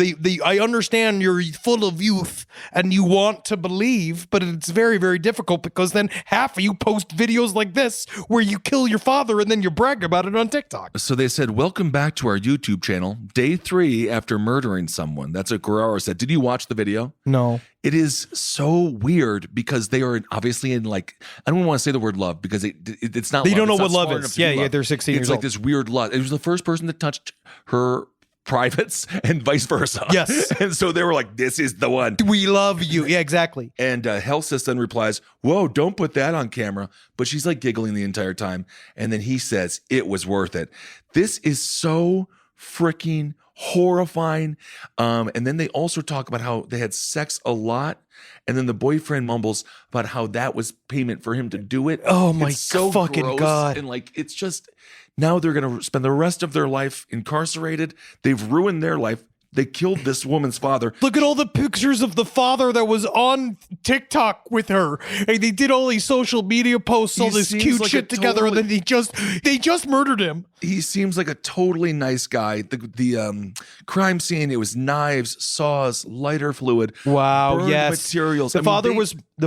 Speaker 4: I understand you're full of youth and you want to believe, but it's very, very difficult because then half of you post videos like this where you kill your father and then you brag about it on TikTok.
Speaker 2: So they said, welcome back to our YouTube channel, day 3 after murdering someone. That's what Guerrero said. Did you watch the video?
Speaker 4: No.
Speaker 2: It is so weird because they are obviously in like, I don't want to say the word love because it's not.
Speaker 4: They
Speaker 2: love.
Speaker 4: don't know
Speaker 2: It's
Speaker 4: what
Speaker 2: not
Speaker 4: love
Speaker 2: smart
Speaker 4: is.
Speaker 2: enough to do
Speaker 4: Yeah,
Speaker 2: love.
Speaker 4: they're 16 years
Speaker 2: It's like
Speaker 4: old.
Speaker 2: this weird love. It was the first person that touched her privates and vice versa.
Speaker 4: Yes.
Speaker 2: And so they were like, this is the one.
Speaker 4: We love you. Yeah, exactly.
Speaker 2: And Helseth then replies, whoa, don't put that on camera. But she's like giggling the entire time. And then he says, it was worth it. This is so freaking horrifying. And then they also talk about how they had sex a lot. And then the boyfriend mumbles about how that was payment for him to do it.
Speaker 4: Oh my
Speaker 2: It's so
Speaker 4: fucking
Speaker 2: gross.
Speaker 4: God.
Speaker 2: And like, it's just, now they're going to spend the rest of their life incarcerated. They've ruined their life. They killed this woman's father.
Speaker 4: Look at all the pictures of the father that was on TikTok with her. And they did all these social media posts, all
Speaker 2: He
Speaker 4: this
Speaker 2: seems
Speaker 4: cute
Speaker 2: like
Speaker 4: shit
Speaker 2: a
Speaker 4: together, and then they just murdered him.
Speaker 2: He seems like a totally nice guy. The crime scene, it was knives, saws, lighter fluid.
Speaker 4: Wow,
Speaker 2: burned
Speaker 4: yes.
Speaker 2: materials.
Speaker 4: The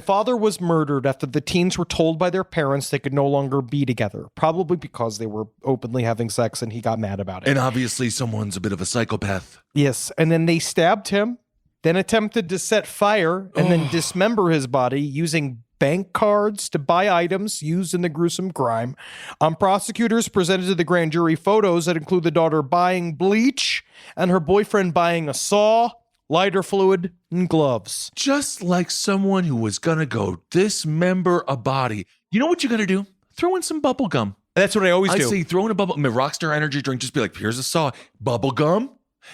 Speaker 4: father was murdered after the teens were told by their parents they could no longer be together, probably because they were openly having sex and he got mad about it.
Speaker 2: And obviously someone's a bit of a psychopath.
Speaker 4: Yes, and then they stabbed him, then attempted to set fire and then dismember his body using bank cards to buy items used in the gruesome crime. Prosecutors presented to the grand jury photos that include the daughter buying bleach and her boyfriend buying a saw, lighter fluid, and gloves.
Speaker 2: Just like someone who was going to go dismember a body. You know what you're going to do? Throw in some bubble gum.
Speaker 4: That's what I always
Speaker 2: I
Speaker 4: do.
Speaker 2: say throw in a Rockstar energy drink. Just be like, here's a saw, bubble gum.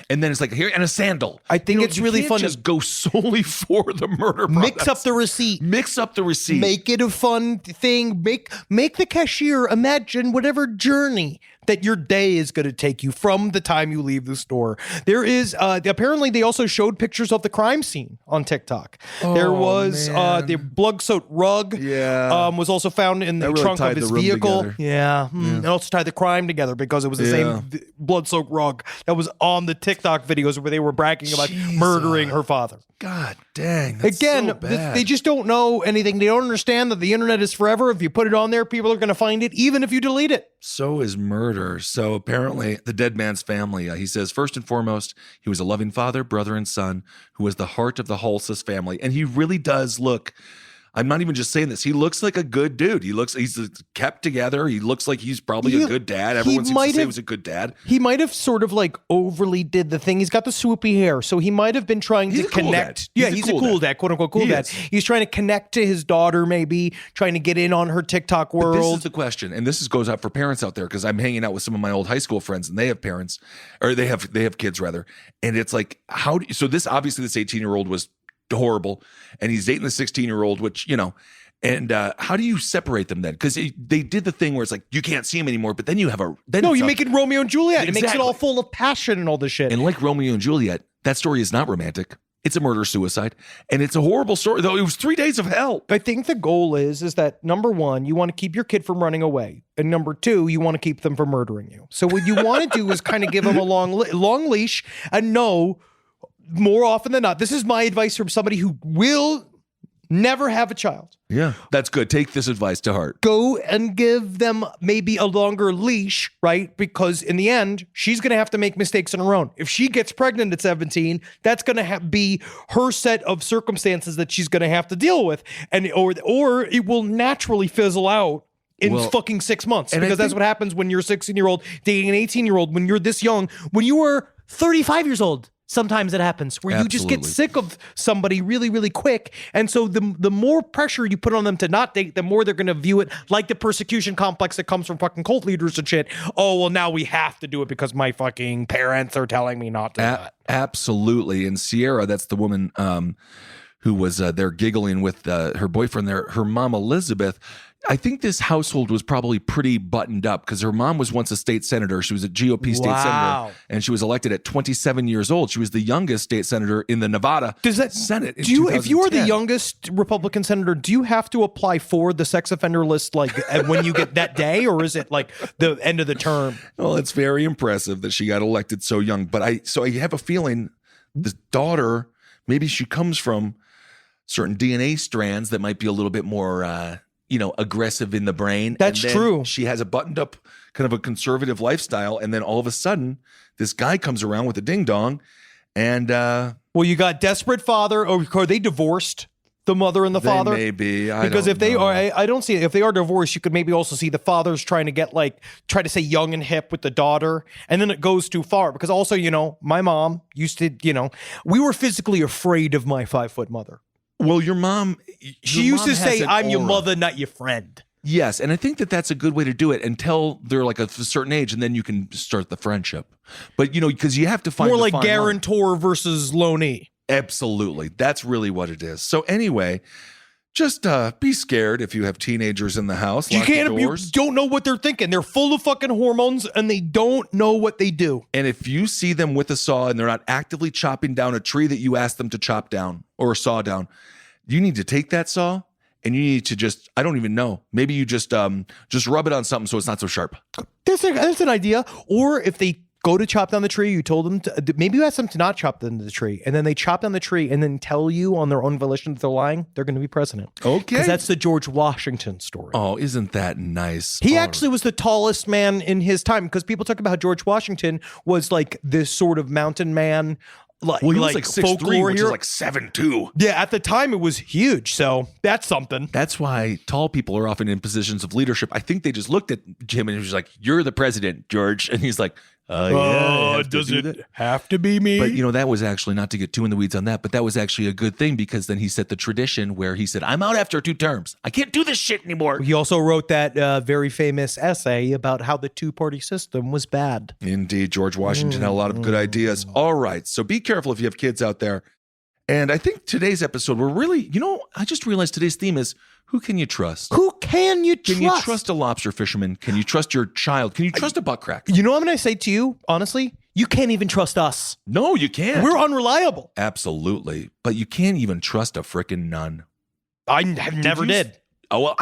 Speaker 2: And then it's like, here, and a sandal.
Speaker 4: I think it's
Speaker 2: you
Speaker 4: really
Speaker 2: can't
Speaker 4: fun to
Speaker 2: just go solely for the murder
Speaker 4: mix
Speaker 2: products.
Speaker 4: up the receipt.
Speaker 2: Mix up the receipt.
Speaker 4: Make it a fun thing. Make the cashier imagine whatever journey that your day is going to take you from the time you leave the store. There is apparently they also showed pictures of the crime scene on TikTok. There was the blood-soaked rug.
Speaker 2: Yeah.
Speaker 4: Was also found in the
Speaker 2: That really
Speaker 4: trunk
Speaker 2: tied
Speaker 4: of his
Speaker 2: the room
Speaker 4: vehicle.
Speaker 2: together.
Speaker 4: Yeah. It also tied the crime together because it was the same blood-soaked rug that was on the TikTok videos where they were bragging about murdering her father.
Speaker 2: God dang. That's
Speaker 4: Again,
Speaker 2: so bad.
Speaker 4: they just don't know anything. They don't understand that the internet is forever. If you put it on there, people are going to find it, even if you delete it.
Speaker 2: So is murder. So apparently, the dead man's family, he says, first and foremost, he was a loving father, brother, and son who was the heart of the Halsess family. And he really does look, I'm not even just saying this, he looks like a good dude. He's kept together. He looks like he's probably a good dad. Everyone seems to say he was a good dad.
Speaker 4: He might have sort of like overly did the thing. He's got the swoopy hair, so he might have been trying to connect.
Speaker 2: Cool
Speaker 4: he's a cool dad, quote unquote cool dad. He's trying to connect to his daughter, maybe trying to get in on her TikTok world.
Speaker 2: But this is the question, and this goes out for parents out there because I'm hanging out with some of my old high school friends, and they have parents, or they have kids rather, and it's like so this 18-year-old was horrible, and he's dating the 16-year-old, which and how do you separate them then? Because they did the thing where it's like you can't see him anymore, but then you have
Speaker 4: you make it Romeo and Juliet. It makes it
Speaker 2: Exactly.
Speaker 4: all full of passion and all this shit.
Speaker 2: And like Romeo and Juliet, that story is not romantic. It's a murder-suicide, and it's a horrible story. Though it was 3 days of hell.
Speaker 4: I think the goal is that number one, you want to keep your kid from running away, and number two, you want to keep them from murdering you. So what you want to do is kind of give them a long leash and know more often than not. This is my advice from somebody who will never have a child.
Speaker 2: Yeah, that's good. Take this advice to heart.
Speaker 4: Go and give them maybe a longer leash, right? Because in the end, she's going to have to make mistakes on her own. If she gets pregnant at 17, that's going to be her set of circumstances that she's going to have to deal with. And or it will naturally fizzle out in fucking 6 months. Because that's what happens when you're a 16-year-old dating an 18-year-old when you're this young. When you were 35 years old, sometimes it happens where you just get sick of somebody really, really quick. And so the more pressure you put on them to not date, the more they're going to view it like the persecution complex that comes from fucking cult leaders and shit. Oh, well, now we have to do it because my fucking parents are telling me not to do it.
Speaker 2: Absolutely. And Sierra, that's the woman who was there giggling with her boyfriend there, her mom, Elizabeth. I think this household was probably pretty buttoned up because her mom was once a state senator. She was a GOP state senator, and she was elected at 27 years old. She was the youngest state senator in the Nevada Senate. If
Speaker 4: you are the youngest Republican senator, do you have to apply for the sex offender list like when you get that day, or is it like the end of the term?
Speaker 2: Well, it's very impressive that she got elected so young. But I have a feeling this daughter, maybe she comes from certain DNA strands that might be a little bit more aggressive in the brain.
Speaker 4: That's true.
Speaker 2: She has a buttoned up kind of a conservative lifestyle. And then all of a sudden, this guy comes around with a ding dong. And
Speaker 4: well, you got desperate father, or are they divorced? The mother and the father?
Speaker 2: Maybe.
Speaker 4: Because if they are, I don't see it. If they are divorced, you could maybe also see the father's trying to try to say young and hip with the daughter. And then it goes too far. Because also, my mom used to, we were physically afraid of my 5-foot mother.
Speaker 2: Well, your mom,
Speaker 4: she used to say, I'm your mother, not your friend.
Speaker 2: Yes. And I think that that's a good way to do it until they're like a certain age, and then you can start the friendship. But, because you have to find
Speaker 4: more like guarantor versus loanee.
Speaker 2: Absolutely. That's really what it is. So anyway, just be scared if you have teenagers in the house.
Speaker 4: You don't know what they're thinking. They're full of fucking hormones and they don't know what they do.
Speaker 2: And if you see them with a saw and they're not actively chopping down a tree that you asked them to chop down or saw down, you need to take that saw and you need to I don't even know. Maybe you just rub it on something so it's not so sharp.
Speaker 4: That's an idea. Or if they go to chop down the tree, you told them to, maybe you asked them to not chop down the tree, and then they chop down the tree and then tell you on their own volition that they're lying, they're going to be president.
Speaker 2: Okay.
Speaker 4: Because that's the George Washington story.
Speaker 2: Oh, isn't that nice?
Speaker 4: He actually was the tallest man in his time, because people talk about how George Washington was like this sort of mountain man.
Speaker 2: He was like 6'3", which is like 7'2".
Speaker 4: Yeah, at the time it was huge, so that's something.
Speaker 2: That's why tall people are often in positions of leadership. I think they just looked at Jim and he was like, "You're the president, George," and he's like,
Speaker 4: does it have to be me?"
Speaker 2: But that was actually, not to get too in the weeds on that, but that was actually a good thing, because then he set the tradition where he said, "I'm out after 2 terms. I can't do this shit anymore."
Speaker 4: He also wrote that very famous essay about how the 2-party system was bad.
Speaker 2: Indeed, George Washington had a lot of good ideas. All right, so be careful if you have kids out there. And I think today's episode, we're really, I just realized today's theme is, who can you trust?
Speaker 4: Who can you trust?
Speaker 2: Can you trust a lobster fisherman? Can you trust your child? Can you trust a buttcrack?
Speaker 4: You know what I'm going to say to you, honestly? You can't even trust us.
Speaker 2: No, you can't.
Speaker 4: We're unreliable.
Speaker 2: Absolutely. But you can't even trust a frickin' nun.
Speaker 4: I never did.
Speaker 2: Oh, well,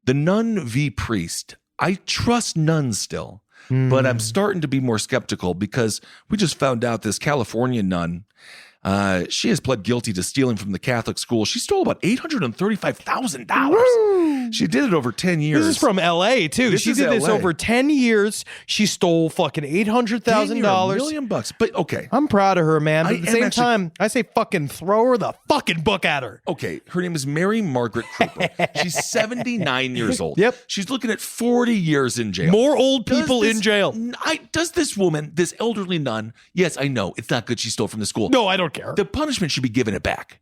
Speaker 2: the nun v. priest, I trust nuns still. But I'm starting to be more skeptical, because we just found out this California nun, she has pled guilty to stealing from the Catholic school. She stole about $835,000. She did it over 10 years.
Speaker 4: This is from LA too. She did this over 10 years. She stole fucking $800,000.
Speaker 2: $1 million. But okay.
Speaker 4: I'm proud of her, man. But at the same time, I say fucking throw her the fucking book at her.
Speaker 2: Okay. Her name is Mary Margaret Cooper. She's 79 years old.
Speaker 4: Yep.
Speaker 2: She's looking at 40 years in jail.
Speaker 4: More old people in jail.
Speaker 2: Does this woman, this elderly nun, yes, I know it's not good she stole from the school.
Speaker 4: No, I don't care.
Speaker 2: The punishment should be given it back.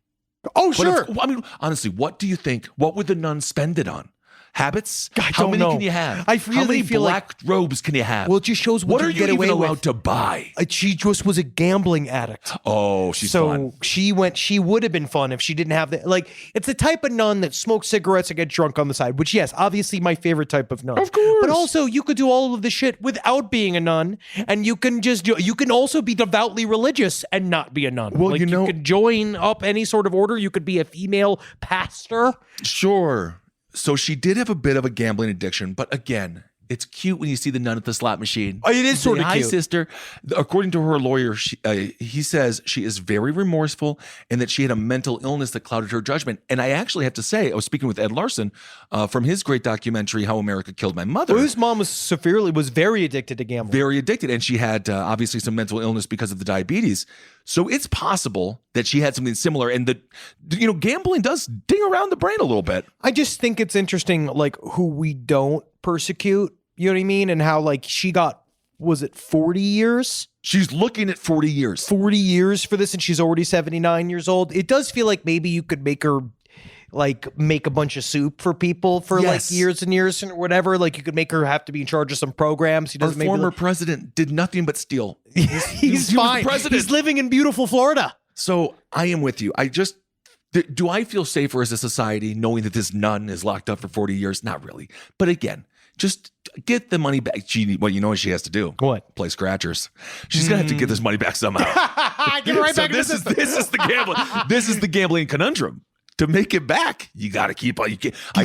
Speaker 4: Oh, sure.
Speaker 2: Honestly, what do you think? What would the nun spend it on? Habits?
Speaker 4: How
Speaker 2: many can you have? How many black robes can you have?
Speaker 4: Well, it just shows what
Speaker 2: are
Speaker 4: you
Speaker 2: you
Speaker 4: get
Speaker 2: even
Speaker 4: away
Speaker 2: allowed
Speaker 4: with.
Speaker 2: to buy?
Speaker 4: She just was a gambling addict.
Speaker 2: Oh, she's fun.
Speaker 4: She would have been fun if she didn't have that. Like, it's the type of nun that smokes cigarettes and gets drunk on the side, which, yes, obviously my favorite type of nun.
Speaker 2: Of course.
Speaker 4: But also, you could do all of the shit without being a nun, and you can also be devoutly religious and not be a nun.
Speaker 2: Well,
Speaker 4: you could join up any sort of order. You could be a female pastor.
Speaker 2: Sure. So she did have a bit of a gambling addiction, but again, It's cute when you see the nun at the slot machine.
Speaker 4: Oh, it is sort of
Speaker 2: Hi,
Speaker 4: cute.
Speaker 2: sister. According to her lawyer, he says she is very remorseful and that she had a mental illness that clouded her judgment. And I actually have to say, I was speaking with Ed Larson from his great documentary, How America Killed My Mother.
Speaker 4: Well, his mom was very addicted to gambling.
Speaker 2: Very addicted. And she had obviously some mental illness because of the diabetes. So it's possible that she had something similar. And gambling does ding around the brain a little bit.
Speaker 4: I just think it's interesting, like, who we don't persecute. You know what I mean? And how, like, she got, was it 40 years?
Speaker 2: She's looking at 40 years.
Speaker 4: 40 years for this, and she's already 79 years old. It does feel like maybe you could make her, like, make a bunch of soup for people for,
Speaker 2: Yes.
Speaker 4: like, years and years and whatever. Like, you could make her have to be in charge of some programs. He
Speaker 2: Our
Speaker 4: doesn't maybe
Speaker 2: former president did nothing but steal.
Speaker 4: he's
Speaker 2: he was the
Speaker 4: fine.
Speaker 2: president.
Speaker 4: He's living in beautiful Florida.
Speaker 2: So I am with you. Do I feel safer as a society knowing that this nun is locked up for 40 years? Not really. But again, just get the money back. You know what she has to do?
Speaker 4: What?
Speaker 2: Play scratchers. She's gonna have to get this money back somehow.
Speaker 4: Give it right back.
Speaker 2: This is the gambling. This is the gambling conundrum. To make it back, you got to keep on. You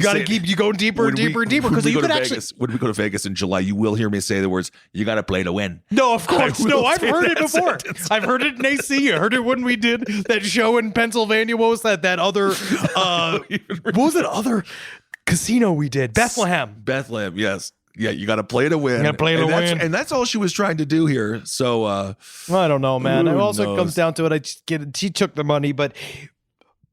Speaker 2: got to
Speaker 4: keep you going deeper and deeper and deeper, because you could actually.
Speaker 2: When we go to Vegas in July, you will hear me say the words, "You got to play to win."
Speaker 4: No, of course.
Speaker 2: I
Speaker 4: No,
Speaker 2: will
Speaker 4: I've
Speaker 2: say
Speaker 4: heard it
Speaker 2: that
Speaker 4: before.
Speaker 2: sentence.
Speaker 4: I've heard it in AC. I heard it when we did that show in Pennsylvania. What was that? That other, what was that other casino we did? Bethlehem.
Speaker 2: Bethlehem, yes. Yeah, you got to play to win.
Speaker 4: You gotta play to win.
Speaker 2: And that's all she was trying to do here. So,
Speaker 4: I don't know, man. It
Speaker 2: who
Speaker 4: also
Speaker 2: knows?
Speaker 4: comes down to it. I just get it. She took the money, but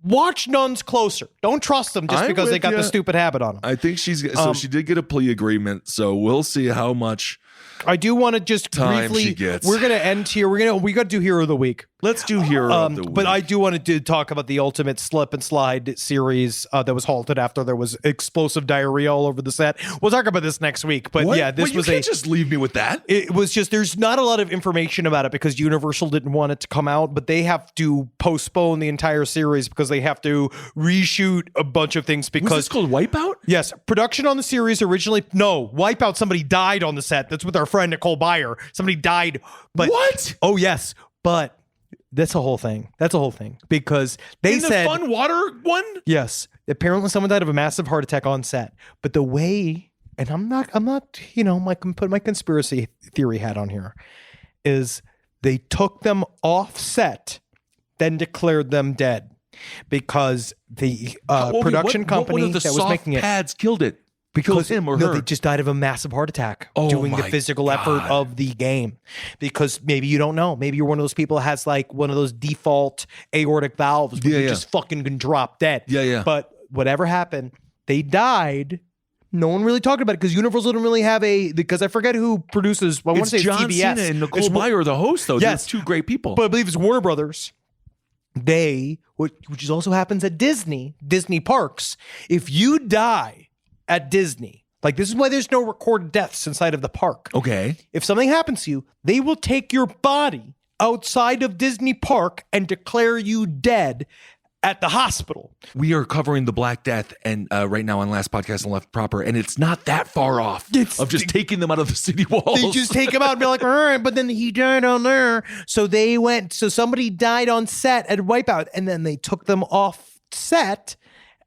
Speaker 4: watch nuns closer. Don't trust them just
Speaker 2: I'm
Speaker 4: because they
Speaker 2: with
Speaker 4: got
Speaker 2: ya.
Speaker 4: the stupid habit on them.
Speaker 2: I think she did get a plea agreement. So we'll see how much
Speaker 4: I do want to just
Speaker 2: time
Speaker 4: briefly.
Speaker 2: she gets.
Speaker 4: We're gonna end here. We got to do Hero of the Week.
Speaker 2: Let's do Hero of the Week.
Speaker 4: But I do want to talk about the Ultimate Slip and Slide series that was halted after there was explosive diarrhea all over the set. We'll talk about this next week. But
Speaker 2: What?
Speaker 4: yeah, this
Speaker 2: Wait,
Speaker 4: was
Speaker 2: you can't just leave me with that.
Speaker 4: It was just, there's not a lot of information about it because Universal didn't want it to come out, but they have to postpone the entire series because they have to reshoot a bunch of things
Speaker 2: Was
Speaker 4: because
Speaker 2: this called Wipeout?
Speaker 4: yes, production on the series originally, no, Wipeout, somebody died on the set. That's with our friend Nicole Byer. Somebody died. But
Speaker 2: What?
Speaker 4: Oh, yes. But that's a whole thing. That's a whole thing because they
Speaker 2: In
Speaker 4: said,
Speaker 2: the fun water one?
Speaker 4: yes, apparently someone died of a massive heart attack on set. But the way, and I'm not, put my conspiracy theory hat on here, is they took them off set, then declared them dead because the production company
Speaker 2: one of the
Speaker 4: that was
Speaker 2: soft
Speaker 4: making it
Speaker 2: pads killed it. Killed him or
Speaker 4: no,
Speaker 2: her.
Speaker 4: they just died of a massive heart attack
Speaker 2: Oh
Speaker 4: doing the
Speaker 2: my
Speaker 4: physical effort
Speaker 2: God.
Speaker 4: of the game. Because maybe you don't know. Maybe you're one of those people that has like one of those default aortic valves where you just fucking can drop dead.
Speaker 2: Yeah.
Speaker 4: But whatever happened, they died. No one really talked about it because Universal didn't really have because I forget who produces. I want
Speaker 2: It's
Speaker 4: to say
Speaker 2: John
Speaker 4: CBS.
Speaker 2: Cena and Nicole
Speaker 4: It's-
Speaker 2: Byer, the host, though.
Speaker 4: Yes.
Speaker 2: They're two great people.
Speaker 4: but I believe it's Warner Brothers. Which also happens at Disney parks. If you die at Disney, like this is why there's no recorded deaths inside of the park.
Speaker 2: okay.
Speaker 4: If something happens to you, they will take your body outside of Disney Park and declare you dead at the hospital.
Speaker 2: We are covering the Black Death and right now on Last Podcast on Left Proper, and it's not that far off of just taking them out of the city walls.
Speaker 4: They just take him out and be like, all right, but then he died on there. So somebody died on set at Wipeout, and then they took them off set.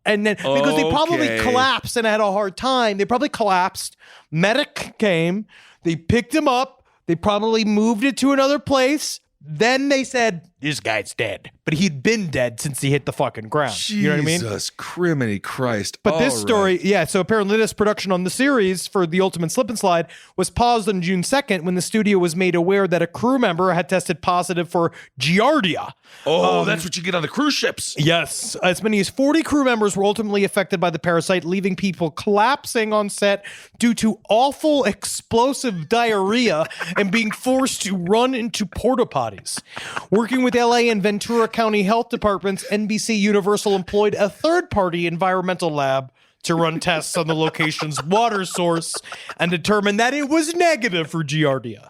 Speaker 4: And then, because they probably
Speaker 2: Okay.
Speaker 4: collapsed and had a hard time, they probably collapsed. Medic came, they picked him up, they probably moved it to another place. Then they said, this guy's dead. But he'd been dead since he hit the fucking ground.
Speaker 2: Jesus
Speaker 4: You know what I mean?
Speaker 2: criminy Christ.
Speaker 4: But this
Speaker 2: All
Speaker 4: story,
Speaker 2: right.
Speaker 4: yeah, so apparently this production on the series for The Ultimate Slip and Slide was paused on June 2nd when the studio was made aware that a crew member had tested positive for Giardia.
Speaker 2: Oh, that's what you get on the cruise ships.
Speaker 4: Yes, as many as 40 crew members were ultimately affected by the parasite, leaving people collapsing on set due to awful explosive diarrhea and being forced to run into porta potties. Working with LA and Ventura County health departments, NBC Universal employed a third-party environmental lab to run tests on the location's water source and determine that it was negative for Giardia.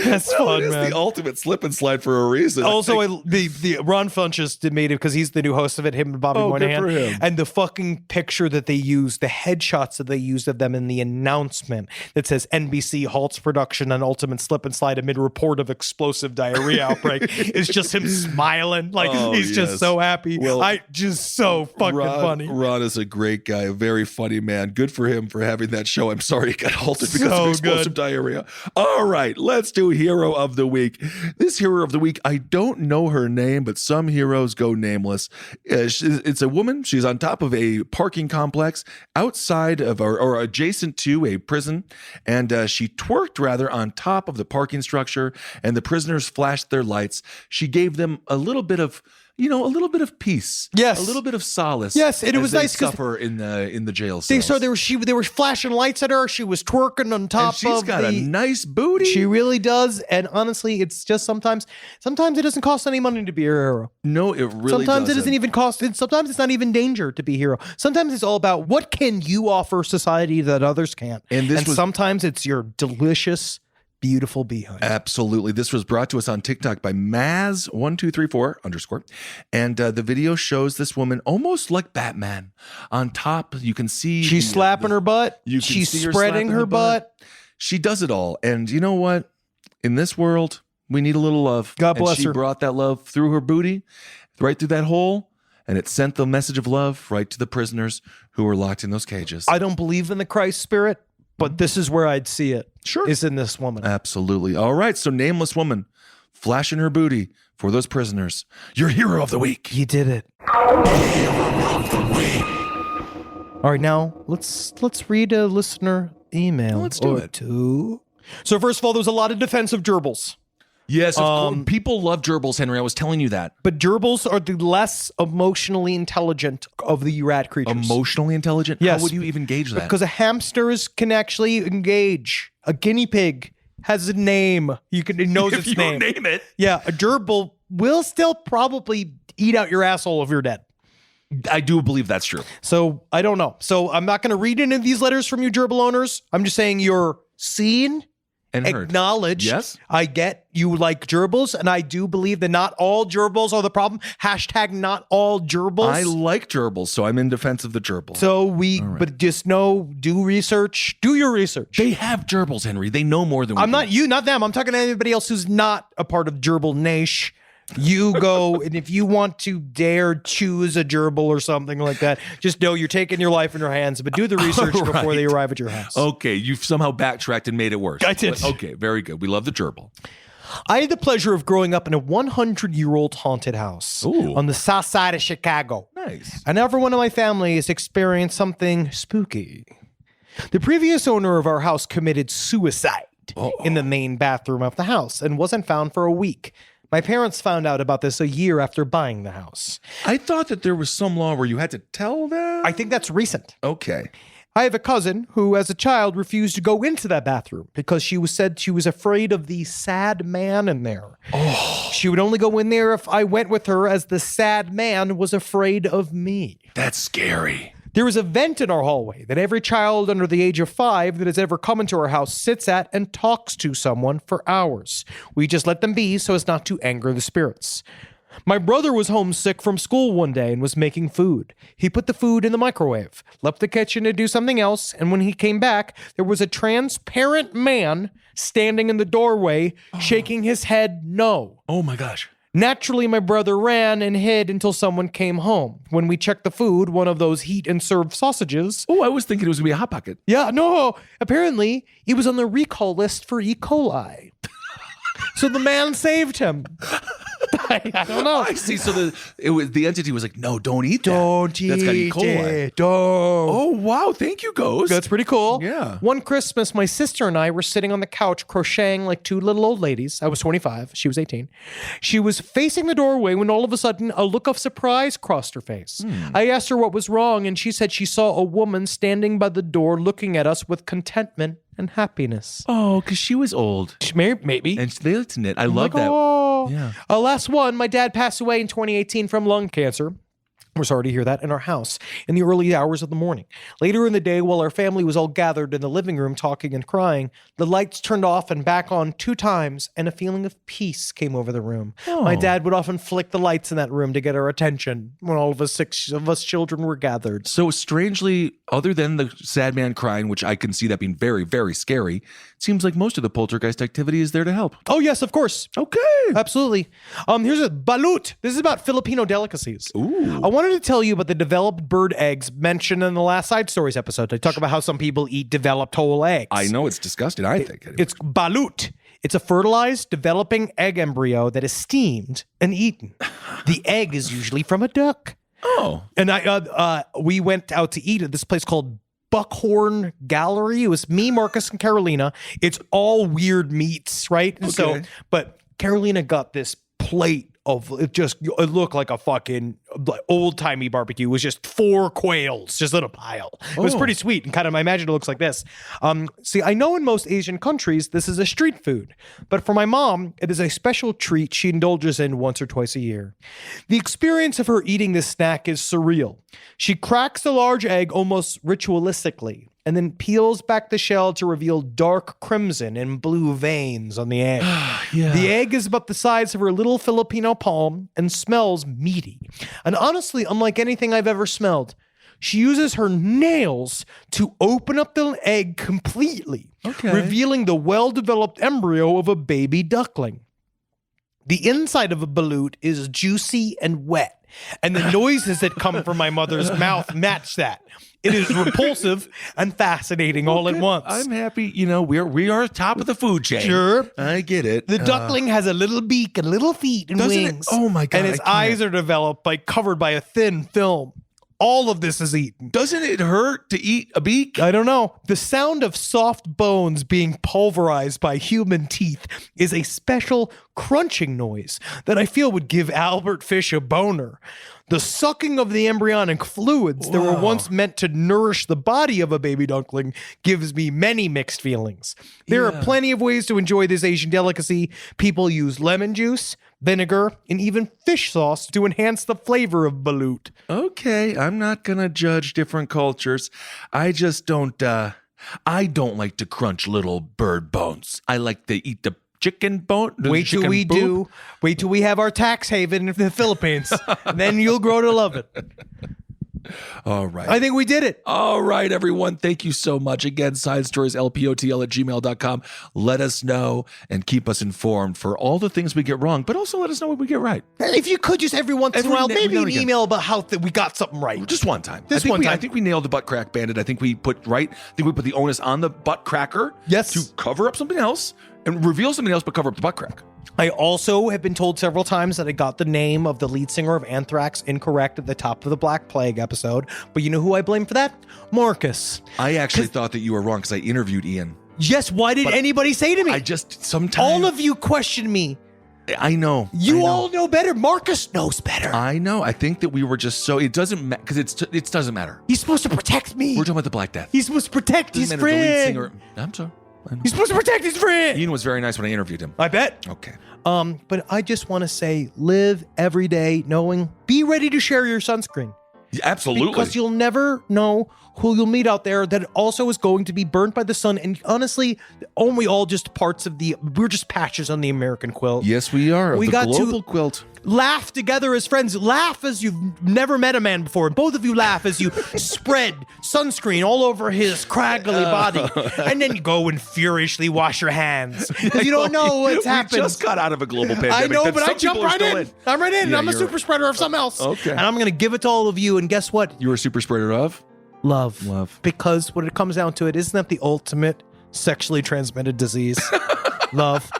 Speaker 4: That's
Speaker 2: Well,
Speaker 4: fun,
Speaker 2: it is
Speaker 4: man.
Speaker 2: the ultimate slip and slide for a reason.
Speaker 4: Also,
Speaker 2: I think.
Speaker 4: the Ron Funches made it because he's the new host of it. Him and Bobby
Speaker 2: Oh, good
Speaker 4: Moynihan,
Speaker 2: for him.
Speaker 4: and the fucking picture that they used, the headshots that they used of them in the announcement that says NBC halts production on ultimate slip and slide amid report of explosive diarrhea outbreak is just him smiling like he's
Speaker 2: yes.
Speaker 4: just so happy.
Speaker 2: Well,
Speaker 4: Just so fucking funny.
Speaker 2: Ron is a great guy, a very funny man. Good for him for having that show. I'm sorry it got halted because
Speaker 4: So
Speaker 2: of explosive diarrhea. All right, let's do Hero of the Week. This Hero of the Week, I don't know her name, but some heroes go nameless. It's a woman. She's on top of a parking complex outside of or adjacent to a prison, and she twerked rather on top of the parking structure, and the prisoners flashed their lights. She gave them a little bit of peace.
Speaker 4: Yes.
Speaker 2: A little bit of solace.
Speaker 4: Yes, and it
Speaker 2: as
Speaker 4: was
Speaker 2: they
Speaker 4: nice 'cause
Speaker 2: suffer in the jail
Speaker 4: They
Speaker 2: cells.
Speaker 4: they were flashing lights at her. She was twerking on top
Speaker 2: and she's
Speaker 4: of
Speaker 2: got a nice booty.
Speaker 4: She really does, and honestly, it's just sometimes it doesn't cost any money to be a hero.
Speaker 2: No, it really
Speaker 4: Sometimes it
Speaker 2: doesn't.
Speaker 4: doesn't even cost. Sometimes it's not even danger to be a hero. Sometimes it's all about what can you offer society that others can't.
Speaker 2: And this was-
Speaker 4: sometimes it's your delicious, beautiful behind.
Speaker 2: Absolutely. This was brought to us on TikTok by Maz1234_. And the video shows this woman almost like Batman. On top, you can see
Speaker 4: She's slapping her butt.
Speaker 2: you can
Speaker 4: She's
Speaker 2: see her
Speaker 4: spreading
Speaker 2: slapping
Speaker 4: her
Speaker 2: the
Speaker 4: butt.
Speaker 2: She does it all. And you know what? In this world, we need a little love.
Speaker 4: God bless
Speaker 2: and she
Speaker 4: her.
Speaker 2: brought that love through her booty, right through that hole. And it sent the message of love right to the prisoners who were locked in those cages.
Speaker 4: I don't believe in the Christ spirit, but this is where I'd see it.
Speaker 2: Sure.
Speaker 4: Is in this woman.
Speaker 2: Absolutely. All right. So, nameless woman flashing her booty for those prisoners. Your hero of the week.
Speaker 4: You did it. All right, now let's read a listener email.
Speaker 2: Let's do
Speaker 4: or
Speaker 2: it.
Speaker 4: two. So first of all, there was a lot of defense of gerbils,
Speaker 2: Yes, of course. People love gerbils, Henry. I was telling you that.
Speaker 4: but gerbils are the less emotionally intelligent of the rat creatures.
Speaker 2: Emotionally intelligent?
Speaker 4: Yes.
Speaker 2: How would you even gauge that?
Speaker 4: Because a hamsters can actually engage. A guinea pig has a name. It knows its name.
Speaker 2: name it.
Speaker 4: Yeah, a gerbil will still probably eat out your asshole if you're dead.
Speaker 2: I do believe that's true.
Speaker 4: So I don't know. So I'm not going to read any of these letters from you gerbil owners. I'm just saying you're seen,
Speaker 2: And heard.
Speaker 4: acknowledged.
Speaker 2: Yes.
Speaker 4: I get you like gerbils, and I do believe that not all gerbils are the problem. Hashtag not all gerbils.
Speaker 2: I like gerbils, so I'm in defense of the gerbil.
Speaker 4: So but just know, do research, do your research.
Speaker 2: They have gerbils, Henry. They know more than we
Speaker 4: I'm
Speaker 2: do.
Speaker 4: not you, not them. I'm talking to anybody else who's not a part of gerbil nation. You go, and if you want to dare choose a gerbil or something like that, just know you're taking your life in your hands, but do the research
Speaker 2: All
Speaker 4: before they
Speaker 2: right.
Speaker 4: arrive at your house.
Speaker 2: Okay, you've somehow backtracked and made it worse.
Speaker 4: I did.
Speaker 2: Okay, very good. We love the gerbil.
Speaker 4: I had the pleasure of growing up in a 100-year-old haunted house
Speaker 2: Ooh.
Speaker 4: on the south side of Chicago.
Speaker 2: Nice.
Speaker 4: And everyone in my family has experienced something spooky. The previous owner of our house committed suicide in the main bathroom of the house and wasn't found for a week. My parents found out about this a year after buying the house.
Speaker 2: I thought that there was some law where you had to tell them.
Speaker 4: I think that's recent.
Speaker 2: Okay.
Speaker 4: I have a cousin who, as a child, refused to go into that bathroom because she was afraid of the sad man in there. Oh. She would only go in there if I went with her, as the sad man was afraid of me.
Speaker 2: That's scary.
Speaker 4: There is a vent in our hallway that every child under the age of 5 that has ever come into our house sits at and talks to someone for hours. We just let them be so as not to anger the spirits. My brother was homesick from school one day and was making food. He put the food in the microwave, left the kitchen to do something else, and when he came back, there was a transparent man standing in the doorway, shaking his head no.
Speaker 2: Oh my gosh.
Speaker 4: Naturally, my brother ran and hid until someone came home. When we checked the food, one of those heat and serve sausages.
Speaker 2: Oh, I was thinking it was going to be a Hot Pocket.
Speaker 4: Yeah, no, apparently it was on the recall list for E. coli. So the man saved him. I don't know.
Speaker 2: I see. So the entity was like, no, don't eat that.
Speaker 4: Don't eat
Speaker 2: That's got E. coli.
Speaker 4: it. Don't.
Speaker 2: Oh, wow. Thank you, Ghost.
Speaker 4: That's pretty cool.
Speaker 2: Yeah.
Speaker 4: One Christmas, my sister and I were sitting on the couch crocheting like two little old ladies. I was 25. She was 18. She was facing the doorway when all of a sudden a look of surprise crossed her face. I asked her what was wrong, and she said she saw a woman standing by the door looking at us with contentment and happiness.
Speaker 2: Oh, because she was old.
Speaker 4: Maybe.
Speaker 2: And they liked to knit. I love
Speaker 4: Like,
Speaker 2: that.
Speaker 4: oh.
Speaker 2: Yeah.
Speaker 4: Last one, my dad passed away in 2018 from lung cancer. We're sorry to hear that, in our house in the early hours of the morning. Later in the day, while our family was all gathered in the living room talking and crying, the lights turned off and back on 2 times, and a feeling of peace came over the room. My dad would often flick the lights in that room to get our attention when all of us 6 of us children were gathered.
Speaker 2: So strangely, other than the sad man crying, which I can see that being very, very scary, it seems like most of the poltergeist activity is there to help.
Speaker 4: Oh, yes, of course.
Speaker 2: Okay.
Speaker 4: Absolutely. Here's a balut. This is about Filipino delicacies.
Speaker 2: Ooh.
Speaker 4: I wanted to tell you about the developed bird eggs mentioned in the last Side Stories episode. I talk about how some people eat developed whole eggs.
Speaker 2: I know it's disgusting, I think. Anyway.
Speaker 4: It's balut. It's a fertilized, developing egg embryo that is steamed and eaten. The egg is usually from a duck.
Speaker 2: Oh.
Speaker 4: And we went out to eat at this place called Buckhorn Gallery. It was me, Marcus, and Carolina. It's all weird meats, right?
Speaker 2: Okay.
Speaker 4: So, but Carolina got this plate of it looked like a fucking old-timey barbecue. It was just 4 quails just in a pile. It was pretty sweet, and kind of I imagine it looks like this. See, I know in most Asian countries this is a street food, but for my mom, it is a special treat she indulges in once or twice a year. The experience of her eating this snack is surreal. She cracks the large egg almost ritualistically, and then peels back the shell to reveal dark crimson and blue veins on the egg.
Speaker 2: Yeah.
Speaker 4: The egg is about the size of her little Filipino palm and smells meaty. And honestly, unlike anything I've ever smelled, she uses her nails to open up the egg completely, revealing the well-developed embryo of a baby duckling. The inside of a balut is juicy and wet, and the noises that come from my mother's mouth match that. It is repulsive and fascinating all at once.
Speaker 2: I'm happy. You know, we are top of the food chain.
Speaker 4: Sure.
Speaker 2: I get it.
Speaker 4: The duckling has a little beak and little feet and
Speaker 2: Doesn't it?
Speaker 4: wings.
Speaker 2: Oh my God,
Speaker 4: And its
Speaker 2: I can't.
Speaker 4: eyes are developed covered by a thin film. All of this is eaten.
Speaker 2: Doesn't it hurt to eat a beak?
Speaker 4: I don't know. The sound of soft bones being pulverized by human teeth is a special crunching noise that I feel would give Albert Fish a boner. The sucking of the embryonic fluids that were once meant to nourish the body of a baby duckling gives me many mixed feelings. There are plenty of ways to enjoy this Asian delicacy. People use lemon juice, vinegar, and even fish sauce to enhance the flavor of balut.
Speaker 2: Okay, I'm not gonna judge different cultures. I just don't. I don't like to crunch little bird bones. I like to eat the chicken bone.
Speaker 4: Wait till we have our tax haven in the Philippines. Then you'll grow to love it.
Speaker 2: All right.
Speaker 4: I think we did it.
Speaker 2: All right, everyone. Thank you so much. Again, sidestorieslpotl@gmail.com. Let us know and keep us informed for all the things we get wrong, but also let us know what we get right.
Speaker 4: If you could just every once in a while,
Speaker 2: Every
Speaker 4: maybe
Speaker 2: now
Speaker 4: an
Speaker 2: and again.
Speaker 4: email about how we got something right.
Speaker 2: Just one time.
Speaker 4: Just one time.
Speaker 2: I think we nailed the Buttcrack Bandit. I think we put the onus on the butt cracker
Speaker 4: Yes.
Speaker 2: to cover up something else and reveal something else, but cover up the butt crack.
Speaker 4: I also have been told several times that I got the name of the lead singer of Anthrax incorrect at the top of the Black Plague episode. But you know who I blame for that? Marcus.
Speaker 2: I actually thought that you were wrong because I interviewed Ian.
Speaker 4: Yes, why did anybody say to me?
Speaker 2: I just sometimes
Speaker 4: all of you question me.
Speaker 2: I know.
Speaker 4: You all know better. Marcus knows better.
Speaker 2: I know. I think that we were just so it doesn't matter because it doesn't matter.
Speaker 4: He's supposed to protect me.
Speaker 2: We're talking about the Black Death.
Speaker 4: He's supposed to protect his
Speaker 2: Doesn't matter if the lead
Speaker 4: friend.
Speaker 2: singer. I'm sorry. I know.
Speaker 4: He's supposed to protect his friend.
Speaker 2: Ian was very nice when I interviewed him.
Speaker 4: I bet.
Speaker 2: Okay.
Speaker 4: But I just want to say, live every day knowing, be ready to share your sunscreen.
Speaker 2: Absolutely.
Speaker 4: Because you'll never know who you'll meet out there that also is going to be burnt by the sun. And honestly, aren't we all just we're just patches on the American quilt.
Speaker 2: Yes, we are.
Speaker 4: We
Speaker 2: the
Speaker 4: got
Speaker 2: global
Speaker 4: to
Speaker 2: quilt.
Speaker 4: Laugh together as friends. Laugh as you've never met a man before. And both of you laugh as you spread sunscreen all over his craggly body. And then you go and furiously wash your hands. Because you don't know what's happened.
Speaker 2: We just got out of a global pandemic.
Speaker 4: I know,
Speaker 2: that
Speaker 4: but I
Speaker 2: some
Speaker 4: jump
Speaker 2: people are
Speaker 4: right
Speaker 2: still
Speaker 4: in. I'm right in.
Speaker 2: Yeah,
Speaker 4: I'm a
Speaker 2: you're
Speaker 4: super spreader of something else.
Speaker 2: Okay.
Speaker 4: And I'm going to give it to all of you. And guess what?
Speaker 2: You're a super spreader of?
Speaker 4: Love.
Speaker 2: Love.
Speaker 4: Because when it comes down to it, isn't that the ultimate sexually transmitted disease? Love.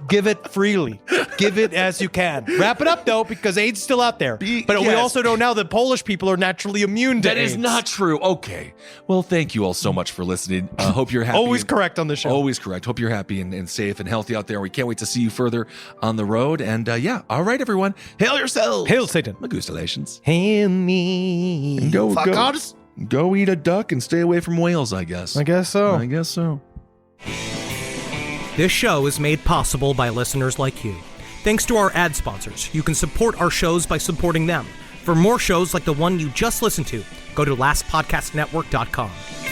Speaker 4: Give it freely. Give it as you can. Wrap it up, though, because AIDS is still out there. But we
Speaker 2: yes.
Speaker 4: also know now that Polish people are naturally immune to
Speaker 2: That
Speaker 4: AIDS.
Speaker 2: is not true. Okay. Well, thank you all so much for listening. Hope you're happy.
Speaker 4: Always correct on the show.
Speaker 2: Always correct. Hope you're happy and safe and healthy out there. We can't wait to see you further on the road. And yeah, all right, everyone. Hail yourselves.
Speaker 4: Hail Satan.
Speaker 2: Magustalations.
Speaker 4: Hail me.
Speaker 2: Go,
Speaker 4: Fuck
Speaker 2: go.
Speaker 4: goddess.
Speaker 2: Go eat a duck and stay away from whales, I guess.
Speaker 4: I guess so.
Speaker 2: I guess so.
Speaker 3: This show is made possible by listeners like you. Thanks to our ad sponsors. You can support our shows by supporting them.
Speaker 5: For more shows like the one you just listened to, go to lastpodcastnetwork.com.